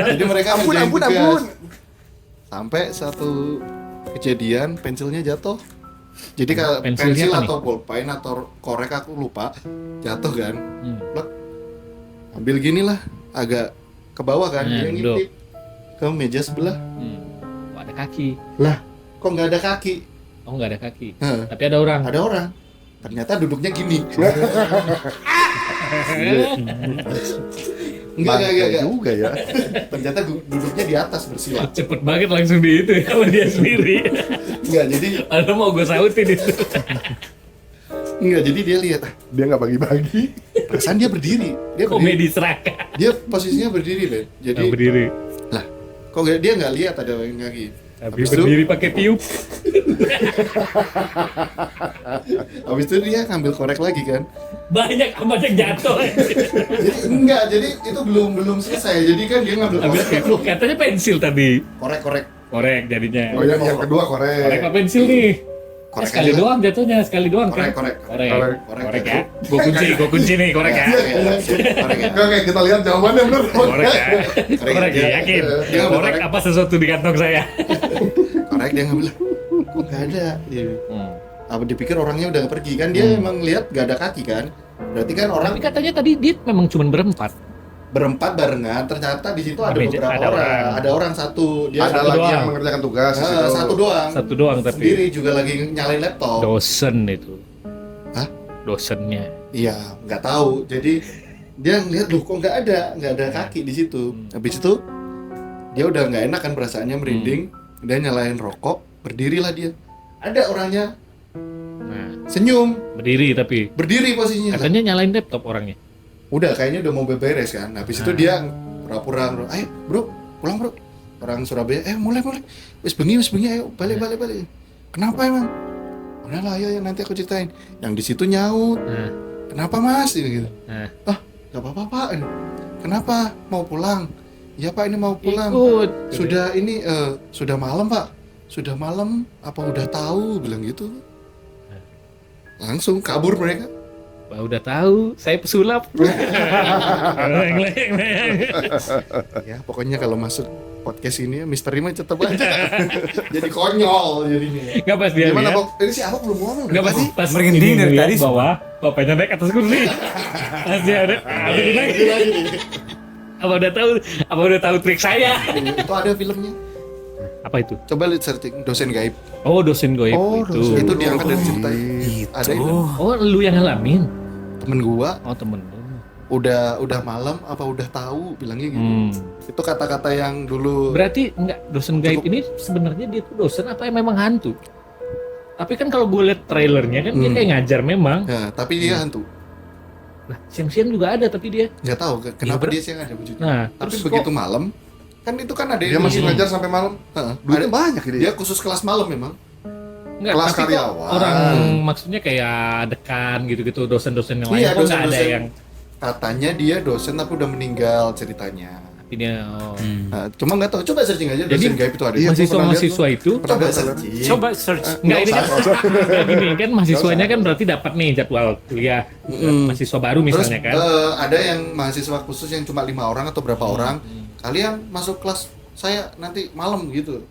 Jadi mereka Ampun, ngerjain ampun, tugas. ampun. Sampai satu kejadian pensilnya jatuh. Jadi kalau Pensilnya pensil apa nih? atau bolpen atau korek aku lupa jatuh kan. Hmm. Plek. Ambil gini lah, agak ke bawah kan, Nah, dia ngintip ke meja sebelah. Kok ada kaki? Lah, kok nggak ada kaki? Oh, nggak ada kaki. Heh, Tapi ada orang. ada orang. Ternyata duduknya gini. Enggak. juga ya. Ternyata duduknya di atas bersila. Cepet banget langsung di itu ya sama dia sendiri. Enggak, jadi Ada mau gue sautin itu. dia lihat, Dia nggak bagi-bagi. perasaan dia berdiri. Dia berdiri. Komedi seraka. Dia posisinya berdiri, Ben. Jadi Berdiri. lah, kok dia nggak lihat ada yang kaki. Tapi Habis itu- berdiri pakai tiup. Habis itu dia ngambil korek lagi kan. Banyak amat yang jatuh. Jadi itu belum selesai. Jadi kan dia ngambil Habis korek. lu katanya pensil tadi. Korek. Korek jadinya. Oh, yang kedua Korek korek. apa pensil nih? Korek Sekali aja. doang jatuhnya, sekali doang kan? Korek. Korek ya. Gua kunci nih korek ya. Korek ya. Oke, kita lihat jawabannya bener. Korek ya. Korek ya, yakin. Dia ngambil Korek apa sesuatu di kantong saya? Korek dia ngambil. Kok nggak ada? Dia, apa dipikir orangnya udah pergi kan? Dia emang lihat nggak ada kaki kan? Berarti kan orang Tapi katanya tadi dia memang cuma berempat. berempat barengan. Ternyata di situ ada Meja- beberapa ada orang. orang. Ada orang satu. Dia Ada satu lagi doang. yang mengerjakan tugas di situ. satu doang. Satu doang tapi. Sendiri juga lagi nyalain laptop. Dosen itu. Hah? Dosennya. Iya, nggak tahu. Jadi dia ngeliat loh kok nggak ada kaki di situ. Habis itu Dia udah nggak enak kan perasaannya, merinding. Dia nyalain rokok, berdirilah dia. Ada orangnya Nah, senyum, berdiri tapi berdiri posisinya. katanya nyalain laptop orangnya. Udah kayaknya udah mau beberes kan. Habis itu dia pura-pura, ayo bro, pulang bro. Orang Surabaya, mulai. Wis bengi, ayo balik. Kenapa emang? Udahlah, ayo nanti aku ceritain. Yang di situ nyaut. Nah, Kenapa mas? Gitu. nah. Gak apa-apa pak. Kenapa? Mau pulang? Ya pak, ini mau pulang. Ikut. Sudah malam pak. Sudah malam. Apa udah tahu? Bilang gitu. Langsung kabur mereka. Wah, udah tahu, saya pesulap. Leng. Ya pokoknya kalau masuk podcast ini misteri mah tetap aja. Jadi konyol jadinya. Enggak pas dia Gimana lihat. Bok? Ini si Ahok belum ngomong. Enggak pas sih? pas Merinding ini dari lihat tadi bawah, bapaknya naik atas kursi. Masih ada. Apa udah tahu trik saya? Itu ada filmnya. Apa itu? Coba lihat searching dosen gaib. Oh, dosen goib itu. dosen. Itu diangkat dari cerita. Ada itu. Oh, lu yang ngalamin. Temen gua Oh, temen lu. udah malam apa udah tahu bilangnya gitu. Itu kata-kata yang dulu. Berarti enggak dosen gaib ini sebenarnya dia tuh dosen apa yang memang hantu? Tapi kan kalau gue liat trailernya kan dia kayak ngajar memang. Ya, tapi dia hantu. Lah, siang-siang juga ada tapi dia. Nggak tahu kenapa Iya, dia sih yang ada wujudnya. Nah, Tapi terus begitu kok- malam kan itu kan ada Dia masih ngajar sampai malam. Heeh. Duitnya Ada- banyak ini. Dia khusus kelas malam memang. Enggak, kelas tapi kok karyawan. orang maksudnya kayak dekan gitu-gitu dosen-dosen yang lain Iya, kok nggak ada dosen-dosen. yang Katanya dia dosen tapi udah meninggal ceritanya. tapi dia Nah, cuma nggak tahu. Coba searching aja Jadi, dosen gaib itu ada. Iya, mahasiswa-mahasiswa itu Coba searching. Coba search. enggak ini kan enggak gini kan mahasiswanya kan berarti dapat nih jadwal kuliah mahasiswa baru Terus misalnya kan. ada yang mahasiswa khusus yang cuma 5 orang atau berapa orang. Kalian masuk kelas saya nanti malam gitu.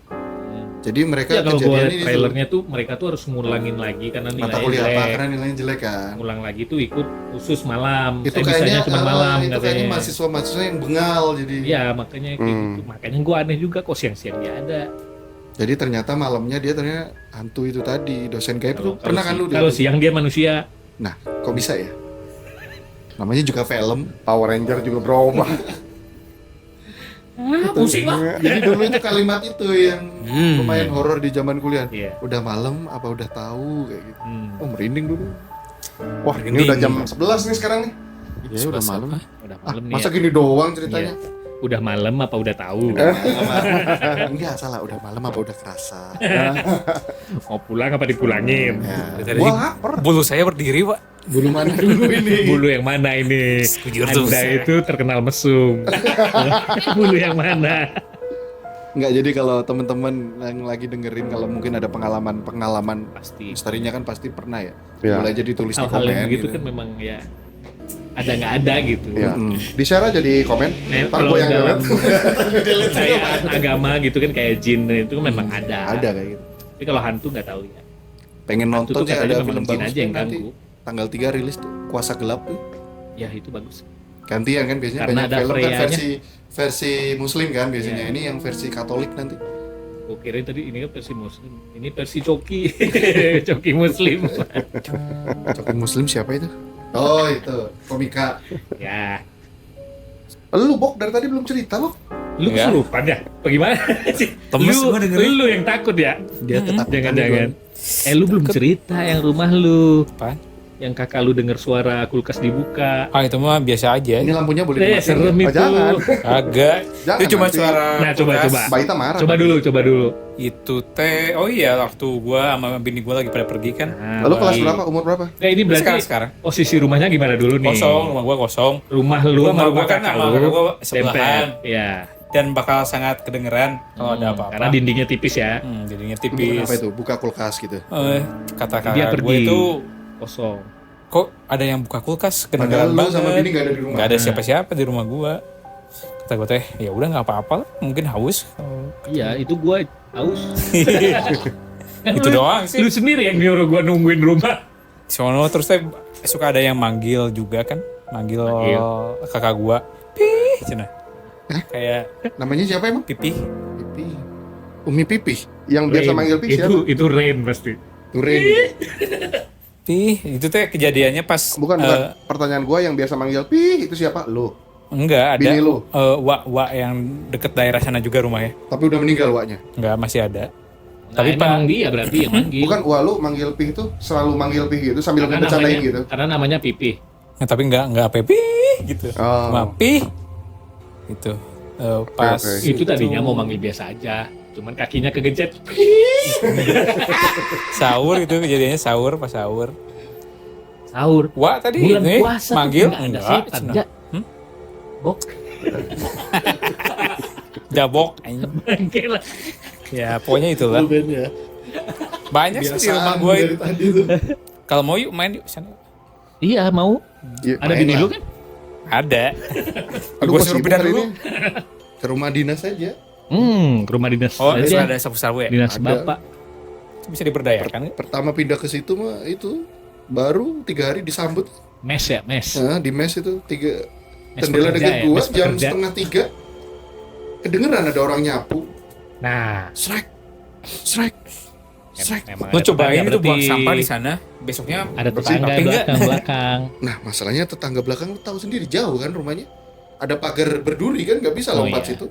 Jadi mereka Ya kalau gue kejadian liat ini trailernya tuh mereka tuh harus ngulangin lagi karena mata nilainya kuliah apa jelek. karena nilainya jelek kan. Ngulang lagi tuh ikut khusus malam. Itu Saya kayaknya bisanya cuma malam itu kayaknya katanya. mahasiswa yang bengal jadi. Iya makanya kayak gitu. Makanya gue aneh juga kok siang-siang dia ada. Jadi ternyata malamnya dia ternyata hantu itu tadi dosen gaib itu pernah kan lu? Kalau siang dia manusia. Nah, kok bisa ya? Namanya juga film. Power Ranger juga berubah. Pusing lah. Jadi dulu itu kalimat itu yang lumayan horor di zaman kuliah. Iya. Udah malam apa udah tahu kayak gitu. Hmm. Oh merinding dulu. Wah, ini udah jam 11 nih sekarang nih. Ya udah malam. Udah Ah, malam nih. masa Ya. gini doang ceritanya? Udah malam apa udah tahu? Enggak salah, udah malam apa udah kerasa. Mau pulang apa dipulangin? Ya. Tadi Gua lapar. bulu saya berdiri, Pak. Bulu mana dulu ini? Bulu yang mana ini? Sekujur tuh. Anda itu terkenal mesum. Bulu yang mana? Enggak, jadi kalau teman-teman yang lagi dengerin kalau mungkin ada pengalaman Pasti. misterinya kan pasti pernah ya. Iya. Boleh aja ditulis di Hal-hal komen yang begitu kan memang ya ada nggak ada gitu. Iya. Di-share aja di komen. Ntar Kalau gua yang dalam delete. kayak agama gitu kan kayak jin itu kan memang ada. Ada kayak gitu. Tapi kalau hantu nggak tahu ya. Pengen Hantu nonton tuh ya katanya ada memang film jin bagus aja yang tuh nanti. ganggu. Tanggal 3 rilis tuh Kuasa Gelap tuh. Ya itu bagus. Gantian kan biasanya Karena banyak ada film kan Freya-nya. versi muslim kan biasanya. Iya. Ini yang versi Katolik nanti. Gue kira tadi ini kan versi muslim. Ini versi coki. Coki muslim. Coki muslim siapa itu? Oh itu komika. Ya. Lu Bok dari tadi belum cerita Bok. Lu Ya. kesurupan ya? Bagaimana sih? Temes Lu, gua dengerin. lu yang takut ya? Dia tetap Jangan-jangan. Lu belum cerita yang rumah lu. Apa? Yang kakak lu dengar suara kulkas dibuka. Ah, itu mah biasa aja. Ini lampunya boleh dimatiin Serem nggak? itu. jangan. Agak. Jangan, Itu cuma nanti. suara. Nah, coba. Mbak Ita marah. Coba dulu. Itu teh. Oh iya, waktu gua sama bini gua lagi pada pergi kan. Nah, Lalu kelas baik. berapa? Umur berapa? Nah, ini berarti Sekarang. posisi rumahnya gimana dulu nih? Kosong, rumah gua kosong. Rumah lu Gua sama sama rumah gua kan kakak sama lu kakak gua sebelahan. dempet. Ya. Dan bakal sangat kedengeran kalau ada apa-apa. Karena dindingnya tipis ya. Jadinya Bukan tipis. apa itu? Buka kulkas gitu. Kata Dia kakak gue pergi. itu Kosong. kok ada yang buka kulkas Padahal kedengeran lu banget. sama bini nggak ada di rumah. Nggak ada siapa-siapa di rumah gua. Kata gue teh, ya udah nggak apa-apa lah, mungkin haus. Iya, itu gua haus. Itu doang sih. Lu sendiri yang nyuruh gua nungguin rumah. Sono terus teh suka ada yang manggil juga kan, manggil kakak gua. Pih, cina. Kayak Namanya siapa emang? pipih. Pipi. Umi Pipi. Yang biasa Rain. manggil Pi siapa? Itu Rain pasti. Turin. Pih, itu teh kejadiannya pas Bukan. Pertanyaan gua yang biasa manggil Pi itu siapa? Lu. Enggak, ada Bini lu? Wak yang deket daerah sana juga rumahnya. Tapi udah meninggal waknya. Enggak, masih ada. Nah, Tapi ini Pak- emang dia berarti yang manggil. Bukan wah lu manggil Pih itu selalu manggil Pih gitu sambil Karena ngebecandain namanya- gitu. Karena namanya Pipih. Nah, tapi enggak Pepi gitu. Oh. Mapi gitu. Pas Oke. Itu tadinya mau manggil biasa aja. Cuman kakinya kegencet. sahur itu kejadiannya pas sahur. Sahur. Wak tadi Bulan nih, puasa tuh manggil nggak ada enggak. setan, Cenah. Jak. Bok. Jabok anjing. Bangke lah. Ya, pokoknya itulah. ya. Banyak sih di rumah gua itu. tadi tuh. Kalau mau yuk main yuk sana. Iya mau. Iya, Ada main bini lah. lu kan? Ada. Aduh, Gua gua suruh sibuk pindah hari dulu. ini. Ke rumah dinas aja. Ke rumah dinas Oh, itu aja. ada sapu-sapu ya? Dinas Ada. bapak. Itu bisa diberdayakan. Pertama pindah ke situ mah itu baru 3 hari disambut. Mes ya, mes. Nah, di mes itu 3 Mes jendela pekerja dekat ya, gua mes jam pekerja. 2:30 kedengeran ada orang nyapu. Nah, Srek. Srek. Srek. memang Lo ada cobain tetangga itu buang berarti. sampah di sana. Besoknya Ada bersih tetangga tapi enggak. belakang-belakang. Nah, masalahnya tetangga belakang lu tahu sendiri jauh kan rumahnya. Ada pagar berduri kan nggak bisa Oh, lompat iya. situ.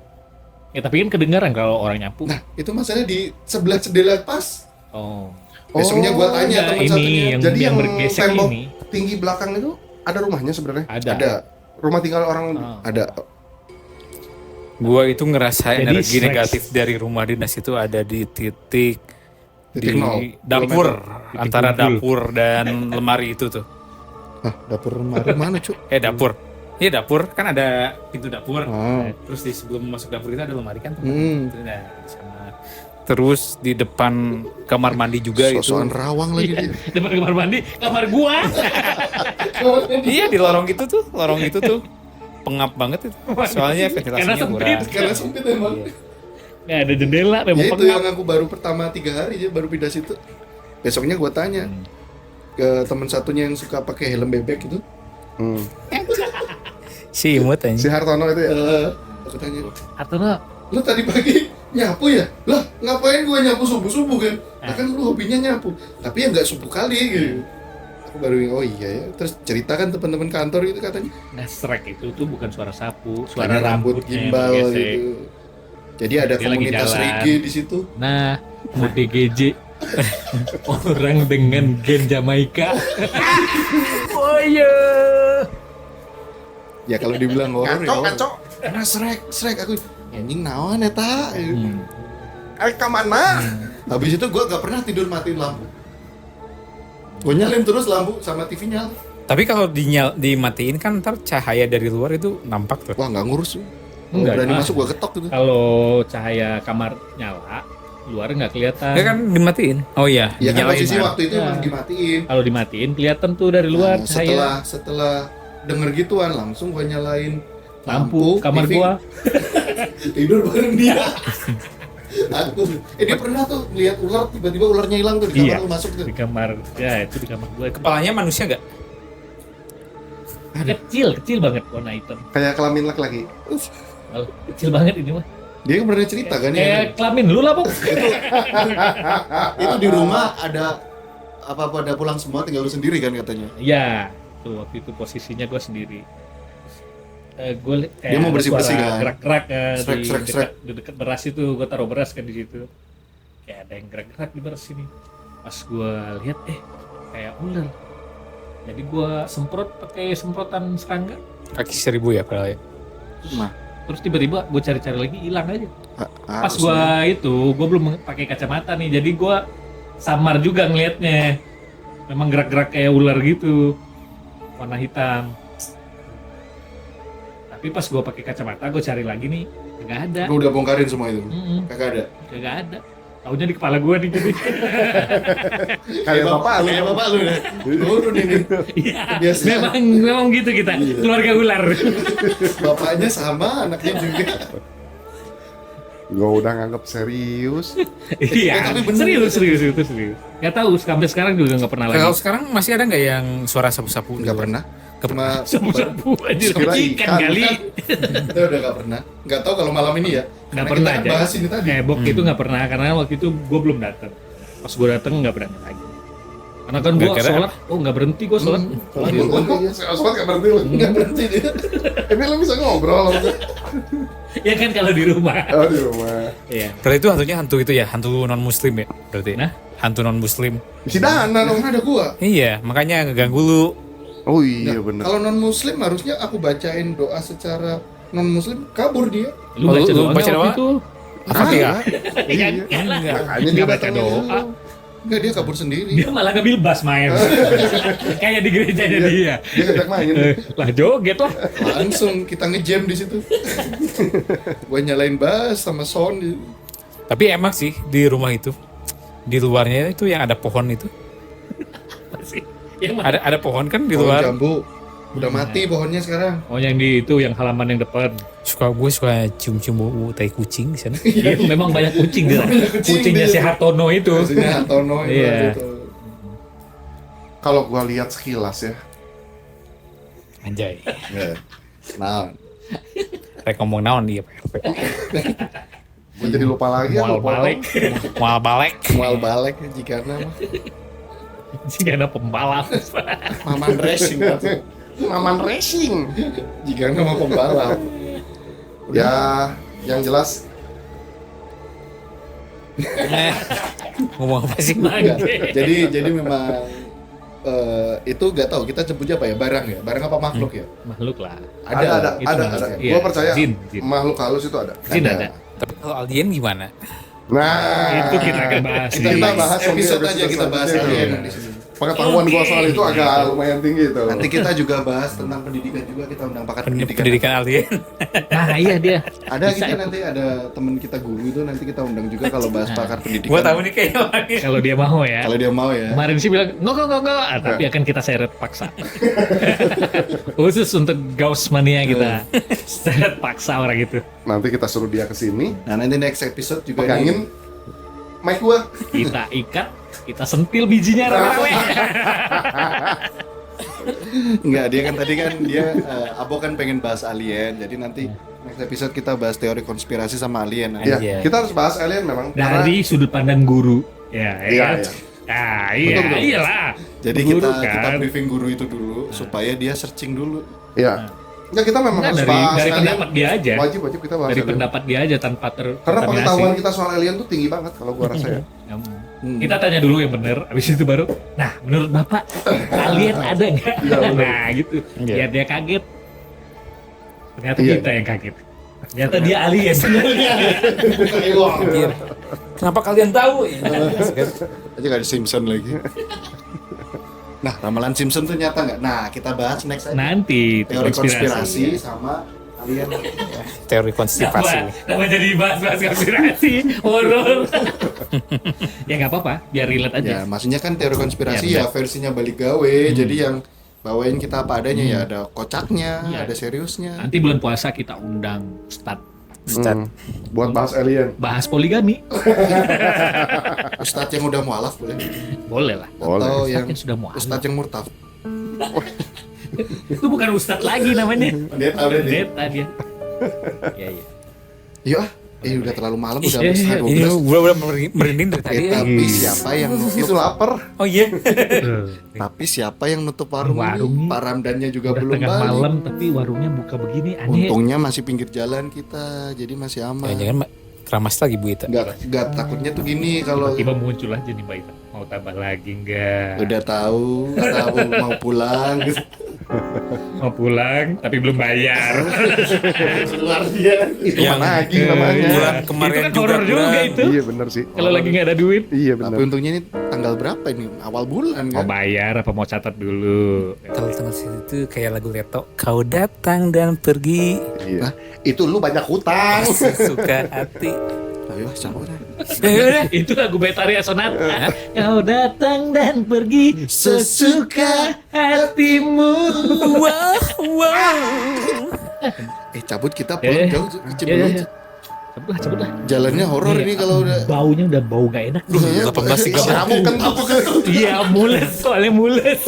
Ya tapi kan kedengaran kalau orang nyapu. Nah, itu masalahnya di sebelah jendela pas. Oh. Besoknya gua tanya Nah, teman ini satunya. yang, Jadi yang bergesek tembok ini tinggi belakang itu ada rumahnya sebenarnya? ada. Rumah tinggal orang Ah. Ada. Gua itu ngerasa Jadi energi stress. negatif dari rumah dinas itu ada di titik Titik di nol, dapur Titik antara kumpul. dapur dan lemari itu tuh. Hah, dapur lemari mana, Cuk? Dapur. Iya dapur kan ada pintu dapur. Oh. Terus di sebelum masuk dapur itu ada lemari kan. Hmm. Nah, di sana. Terus di depan kamar mandi juga Sosokan itu. rawang lagi dia. Depan kamar mandi, kamar gua. Iya di lorong itu tuh pengap banget itu. Soalnya Karena ventilasinya sempit. kurang. Karena sempit emang. Nggak ada jendela, Ya memang itu pengap. yang aku baru pertama 3 hari aja baru pindah situ. Besoknya gua tanya ke teman satunya yang suka pakai helm bebek itu. Hmm. Si imut Si aja. Hartono itu ya. Aku tanya, Atau no, lu tadi pagi nyapu ya? Lah, ngapain gua nyapu subuh-subuh kan? Nah, kan lu hobinya nyapu. Tapi ya nggak subuh kali gitu. Aku baru ingat, oh iya ya. Terus ceritakan teman-teman kantor itu katanya. nah strek itu tuh bukan suara sapu, Suara suara rambut rambutnya gimbal bergesek. gitu. Jadi ada Dia lagi komunitas jalan. reggae di situ. Nah, ODGJ orang dengan gen Jamaika. Oh iya. Ya kalau dibilang horor ya. Kacau, horor. kacau. Karena srek aku anjing naon eta. Kaman mah. Habis itu gua gak pernah tidur matiin lampu. Gua nyalain terus lampu sama TV nyala. Tapi kalau dimatiin kan ntar cahaya dari luar itu nampak tuh. Wah, nggak ngurus. Enggak, Berani ah. masuk gua ketok gitu. Kalau cahaya kamar nyala, luar nggak kelihatan. Ya kan dimatiin. Oh iya, Ya kan dinyalain posisi kan. waktu itu emang Ya. dimatiin. Kalau dimatiin kelihatan tuh dari luar Nah, cahaya setelah denger gituan langsung gua nyalain lampu kamar TV, gua. tidur bareng dia. Aku dia pernah tuh lihat ular tiba-tiba ularnya hilang tuh di kamar Iya. lu masuk tuh. Di kamar, ya itu di kamar gua. Kepalanya manusia nggak? Kecil banget warna hitam. Kayak kelamin laki-laki. Kalau kecil banget ini mah. Dia kan pernah cerita kan ya. Kayak kelamin lu lah, Bang. Itu di rumah ada apa-apa ada pulang semua tinggal lu sendiri kan katanya. Iya, tuh waktu itu posisinya gua sendiri. Gue Dia mau bersih-bersih kan? gerak-gerak Srek, di srek, srek. dekat beras itu, gue taruh beras kan di situ. Kayak ada yang gerak-gerak di beras ini. Pas gue lihat kayak ular. Jadi gue semprot pakai semprotan serangga. Kaki 1000 ya padahal ya. Nah, Terus tiba-tiba gue cari-cari lagi hilang aja. Pas harusnya. gue belum pakai kacamata nih, jadi gue samar juga ngelihatnya. Memang gerak-gerak kayak ular gitu, warna hitam. Tapi pas gue pakai kacamata, gue cari lagi nih, nggak ada. Lu udah bongkarin semua itu. Kagak ada. Nggak ada. Taunya di kepala gue nih jadi. Kayak bapak lu. Kayak bapak lu deh. Turun ini. Iya. Biasa. Memang gitu kita, keluarga ular. Bapaknya sama, anaknya juga. Gue udah nganggap serius. Iya. tapi bener. Serius. Nggak tahu sampai sekarang juga nggak pernah Kalau lagi. sekarang masih ada nggak yang suara sapu-sapu? Nggak pernah. Cuma Sapu-sapu aja Kira ikan kali. Kita udah nggak pernah. Nggak tahu kalau malam ini ya. Nggak Karena pernah kita kan aja. bahas ini tadi. Bok itu nggak pernah karena waktu itu gue belum datang. Pas gue datang nggak berani lagi. Karena kan gua Gara-gara- sholat, nggak berhenti gua sholat. Sholat gak berhenti lu. Nggak berhenti dia. Ini lu bisa ngobrol. Ya kan kalau di rumah. Oh di rumah. Iya. Berarti itu hantunya hantu itu ya, hantu non muslim ya berarti. Nah. Hantu non muslim. Si Dana dong. Kan ada gua. Iya, makanya ngeganggu lu. Oh iya bener. Kalau non muslim harusnya aku bacain doa secara non muslim, kabur dia. Lu baca Lu doa baca doa? itu. Al-Fatihah. Iya. Enggak. Makanya dia Nggak baca datangnya doa. dulu. Enggak, dia kabur sendiri. Dia malah ngambil bass main. Kayak di gerejanya dia. Dia ngajak main. Lah joget lah. Langsung kita ngejam di situ. Gua nyalain bass sama sound. Tapi emang sih di rumah itu, di luarnya itu yang ada pohon itu. Yang mana? Ada pohon kan di Pohon luar. jambu. Udah mati pohonnya sekarang. Oh yang di itu yang halaman yang depan. Gue suka cium-cium bau tai kucing di sana. Iya, memang banyak kucing di sana. kucing Kucingnya di si situ. Hartono itu. Maksudnya Antono itu. Iya. Gitu. Kalau gua lihat sekilas ya. Anjay. Ya. Nah, Rek ngomong naon dia Pak RT. Gua jadi lupa lagi ya. Mual lupa balik. Mual balik. mual balik jika nama Jika ada pembalap. Maman Racing atau Maman Racing. jika nama pembalap. Ya, yang jelas Ngomong apa sih? Enggak. Jadi memang itu gak tahu kita sebutnya apa ya, barang ya, barang apa makhluk ya? Makhluk lah. ada. itu Ada. iya. Gua percaya Jin. makhluk halus itu ada. Jin ada. Tapi kalau alien gimana? Nah, Itu kita akan bahas Kita di bahas nanti episode episode aja kita bahas selanjutnya. alien Iya. di sini. pengetahuan gua soal itu agak lumayan tinggi tuh. Nanti kita juga bahas tentang pendidikan juga, kita undang pakar pendidikan. Pendidikan alien. Nah, iya dia. Ada kita nanti ada temen kita guru itu nanti kita undang juga kalau bahas pakar pendidikan. Gua tahu nih kayaknya orangnya. Kalau dia mau ya. Kalau dia mau ya. Kemarin sih bilang enggak, tapi akan kita seret paksa. Khusus untuk Gauss mania kita. Seret paksa orang itu. Nanti kita suruh dia ke sini, Nah nanti next episode juga pegangin mic gua. Kita ikat, kita sentil bijinya rame-rame. Enggak, dia kan tadi kan dia Abo kan pengen bahas alien. Jadi nanti next episode kita bahas teori konspirasi sama alien. Ya, Iya. kita harus bahas alien memang. karena- Dari sudut pandang guru. Ya, Iya, kan? iya. Ah, iya, Betul. iyalah. Jadi Guru kita kan. briefing guru itu dulu supaya dia searching dulu. Iya. Enggak, kita memang Enggak, harus dari bahas alien. pendapat dia aja. Wajib kita bahas Dari alien. pendapat dia aja tanpa Karena terkontaminasi. pengetahuan kita soal alien tuh tinggi banget kalau gua rasa ya. Kita tanya dulu yang benar, habis itu baru. Nah, menurut Bapak, alien ada nggak? Iya, benar. Nah, gitu. Iya. Biar dia kaget. Ternyata Iya. kita yang kaget. Ternyata dia alien. Anjir. Kenapa kalian tahu? Ya, Aja gak ada Simpson lagi. Nah, ramalan Simpson tuh nyata nggak? Nah, kita bahas next aja. Nanti Teori konspirasi sama alien. teori konstipasi. Kenapa jadi bahas-bahas konspirasi? Horor. Ya nggak apa-apa, biar relate aja. Ya, maksudnya kan teori konspirasi Ya, ya versinya balik gawe. Jadi yang bawain kita apa adanya ya, ada kocaknya, Iya. ada seriusnya. Nanti bulan puasa kita undang Ustadz Buat bahas alien. bahas poligami. Ustadz yang udah mualaf boleh. Boleh lah. Atau yang Yang sudah mualaf. Ustadz yang murtaf. Itu bukan Ustadz lagi namanya. Pendeta udah deh. Pendeta dia. Iya, iya. Yuk, udah terlalu malam, udah Iya, setengah Ini 12. gua udah merinding dari tadi. ya. Tapi siapa yang Itu lapar. Oh iya. Tapi siapa yang nutup warung, Warung ini? nih. Pak Ramdannya juga Udah belum tengah balik. malam tapi warungnya buka begini aneh. Untungnya masih pinggir jalan kita, jadi masih aman. Jangan keramas lagi Bu Ita. Enggak takutnya tuh gini kalau Tiba-tiba muncul aja nih Mbak Ita. Mau tambah lagi enggak? udah tahu mau pulang gitu. Mau pulang tapi belum bayar. Keluar dia. Itu Yang, mana lagi namanya? bulan kemarin Itu kan juga horor juga bulan. itu. Iya bener sih. Kalau lagi nggak ada duit, Iya Tapi bener. untungnya ini tanggal berapa ini? Awal bulan mau kan? bayar apa mau catat dulu? Kalau tanggal situ kayak lagu Leto. Kau datang dan pergi Iya. Itu lu banyak hutang. sesuka hati. Ayo cabut. Itu lagu Betarian Sonata. Kau datang dan pergi sesuka hatimu. Wow, wow. Cabut kita Ya, pulang ya. jauh. Ya, ya, ya. Cabut lah. Jalannya horor ini kalau udah. Baunya udah bau gak enak. 18.30. Kamu kentut. Iya mules, soalnya mules.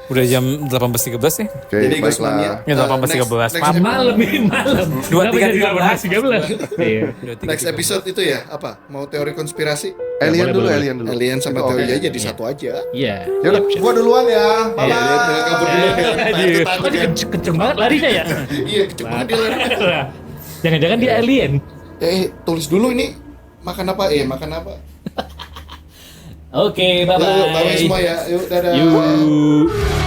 Udah jam 18.13 nih. Oke, Jadi guys, baiklah. mania. Ya, 18.13. Next Malam ini malam. 23.13. Iya. next episode itu ya apa? Mau teori konspirasi? Alien boleh, dulu, boleh. alien dulu. Alien sama Itu teori oke. aja di satu aja. Iya. Ya udah, gua duluan ya. Bye Iya, dia kabur dulu. Aduh, Takut ya. kenceng banget larinya ya. Iya, kecil banget dia lari. Jangan-jangan dia alien. Tulis dulu ini makan apa? Makan apa? Oke, bye-bye. Yuk, bye-bye semua ya. Yuk, dadah. Yuk.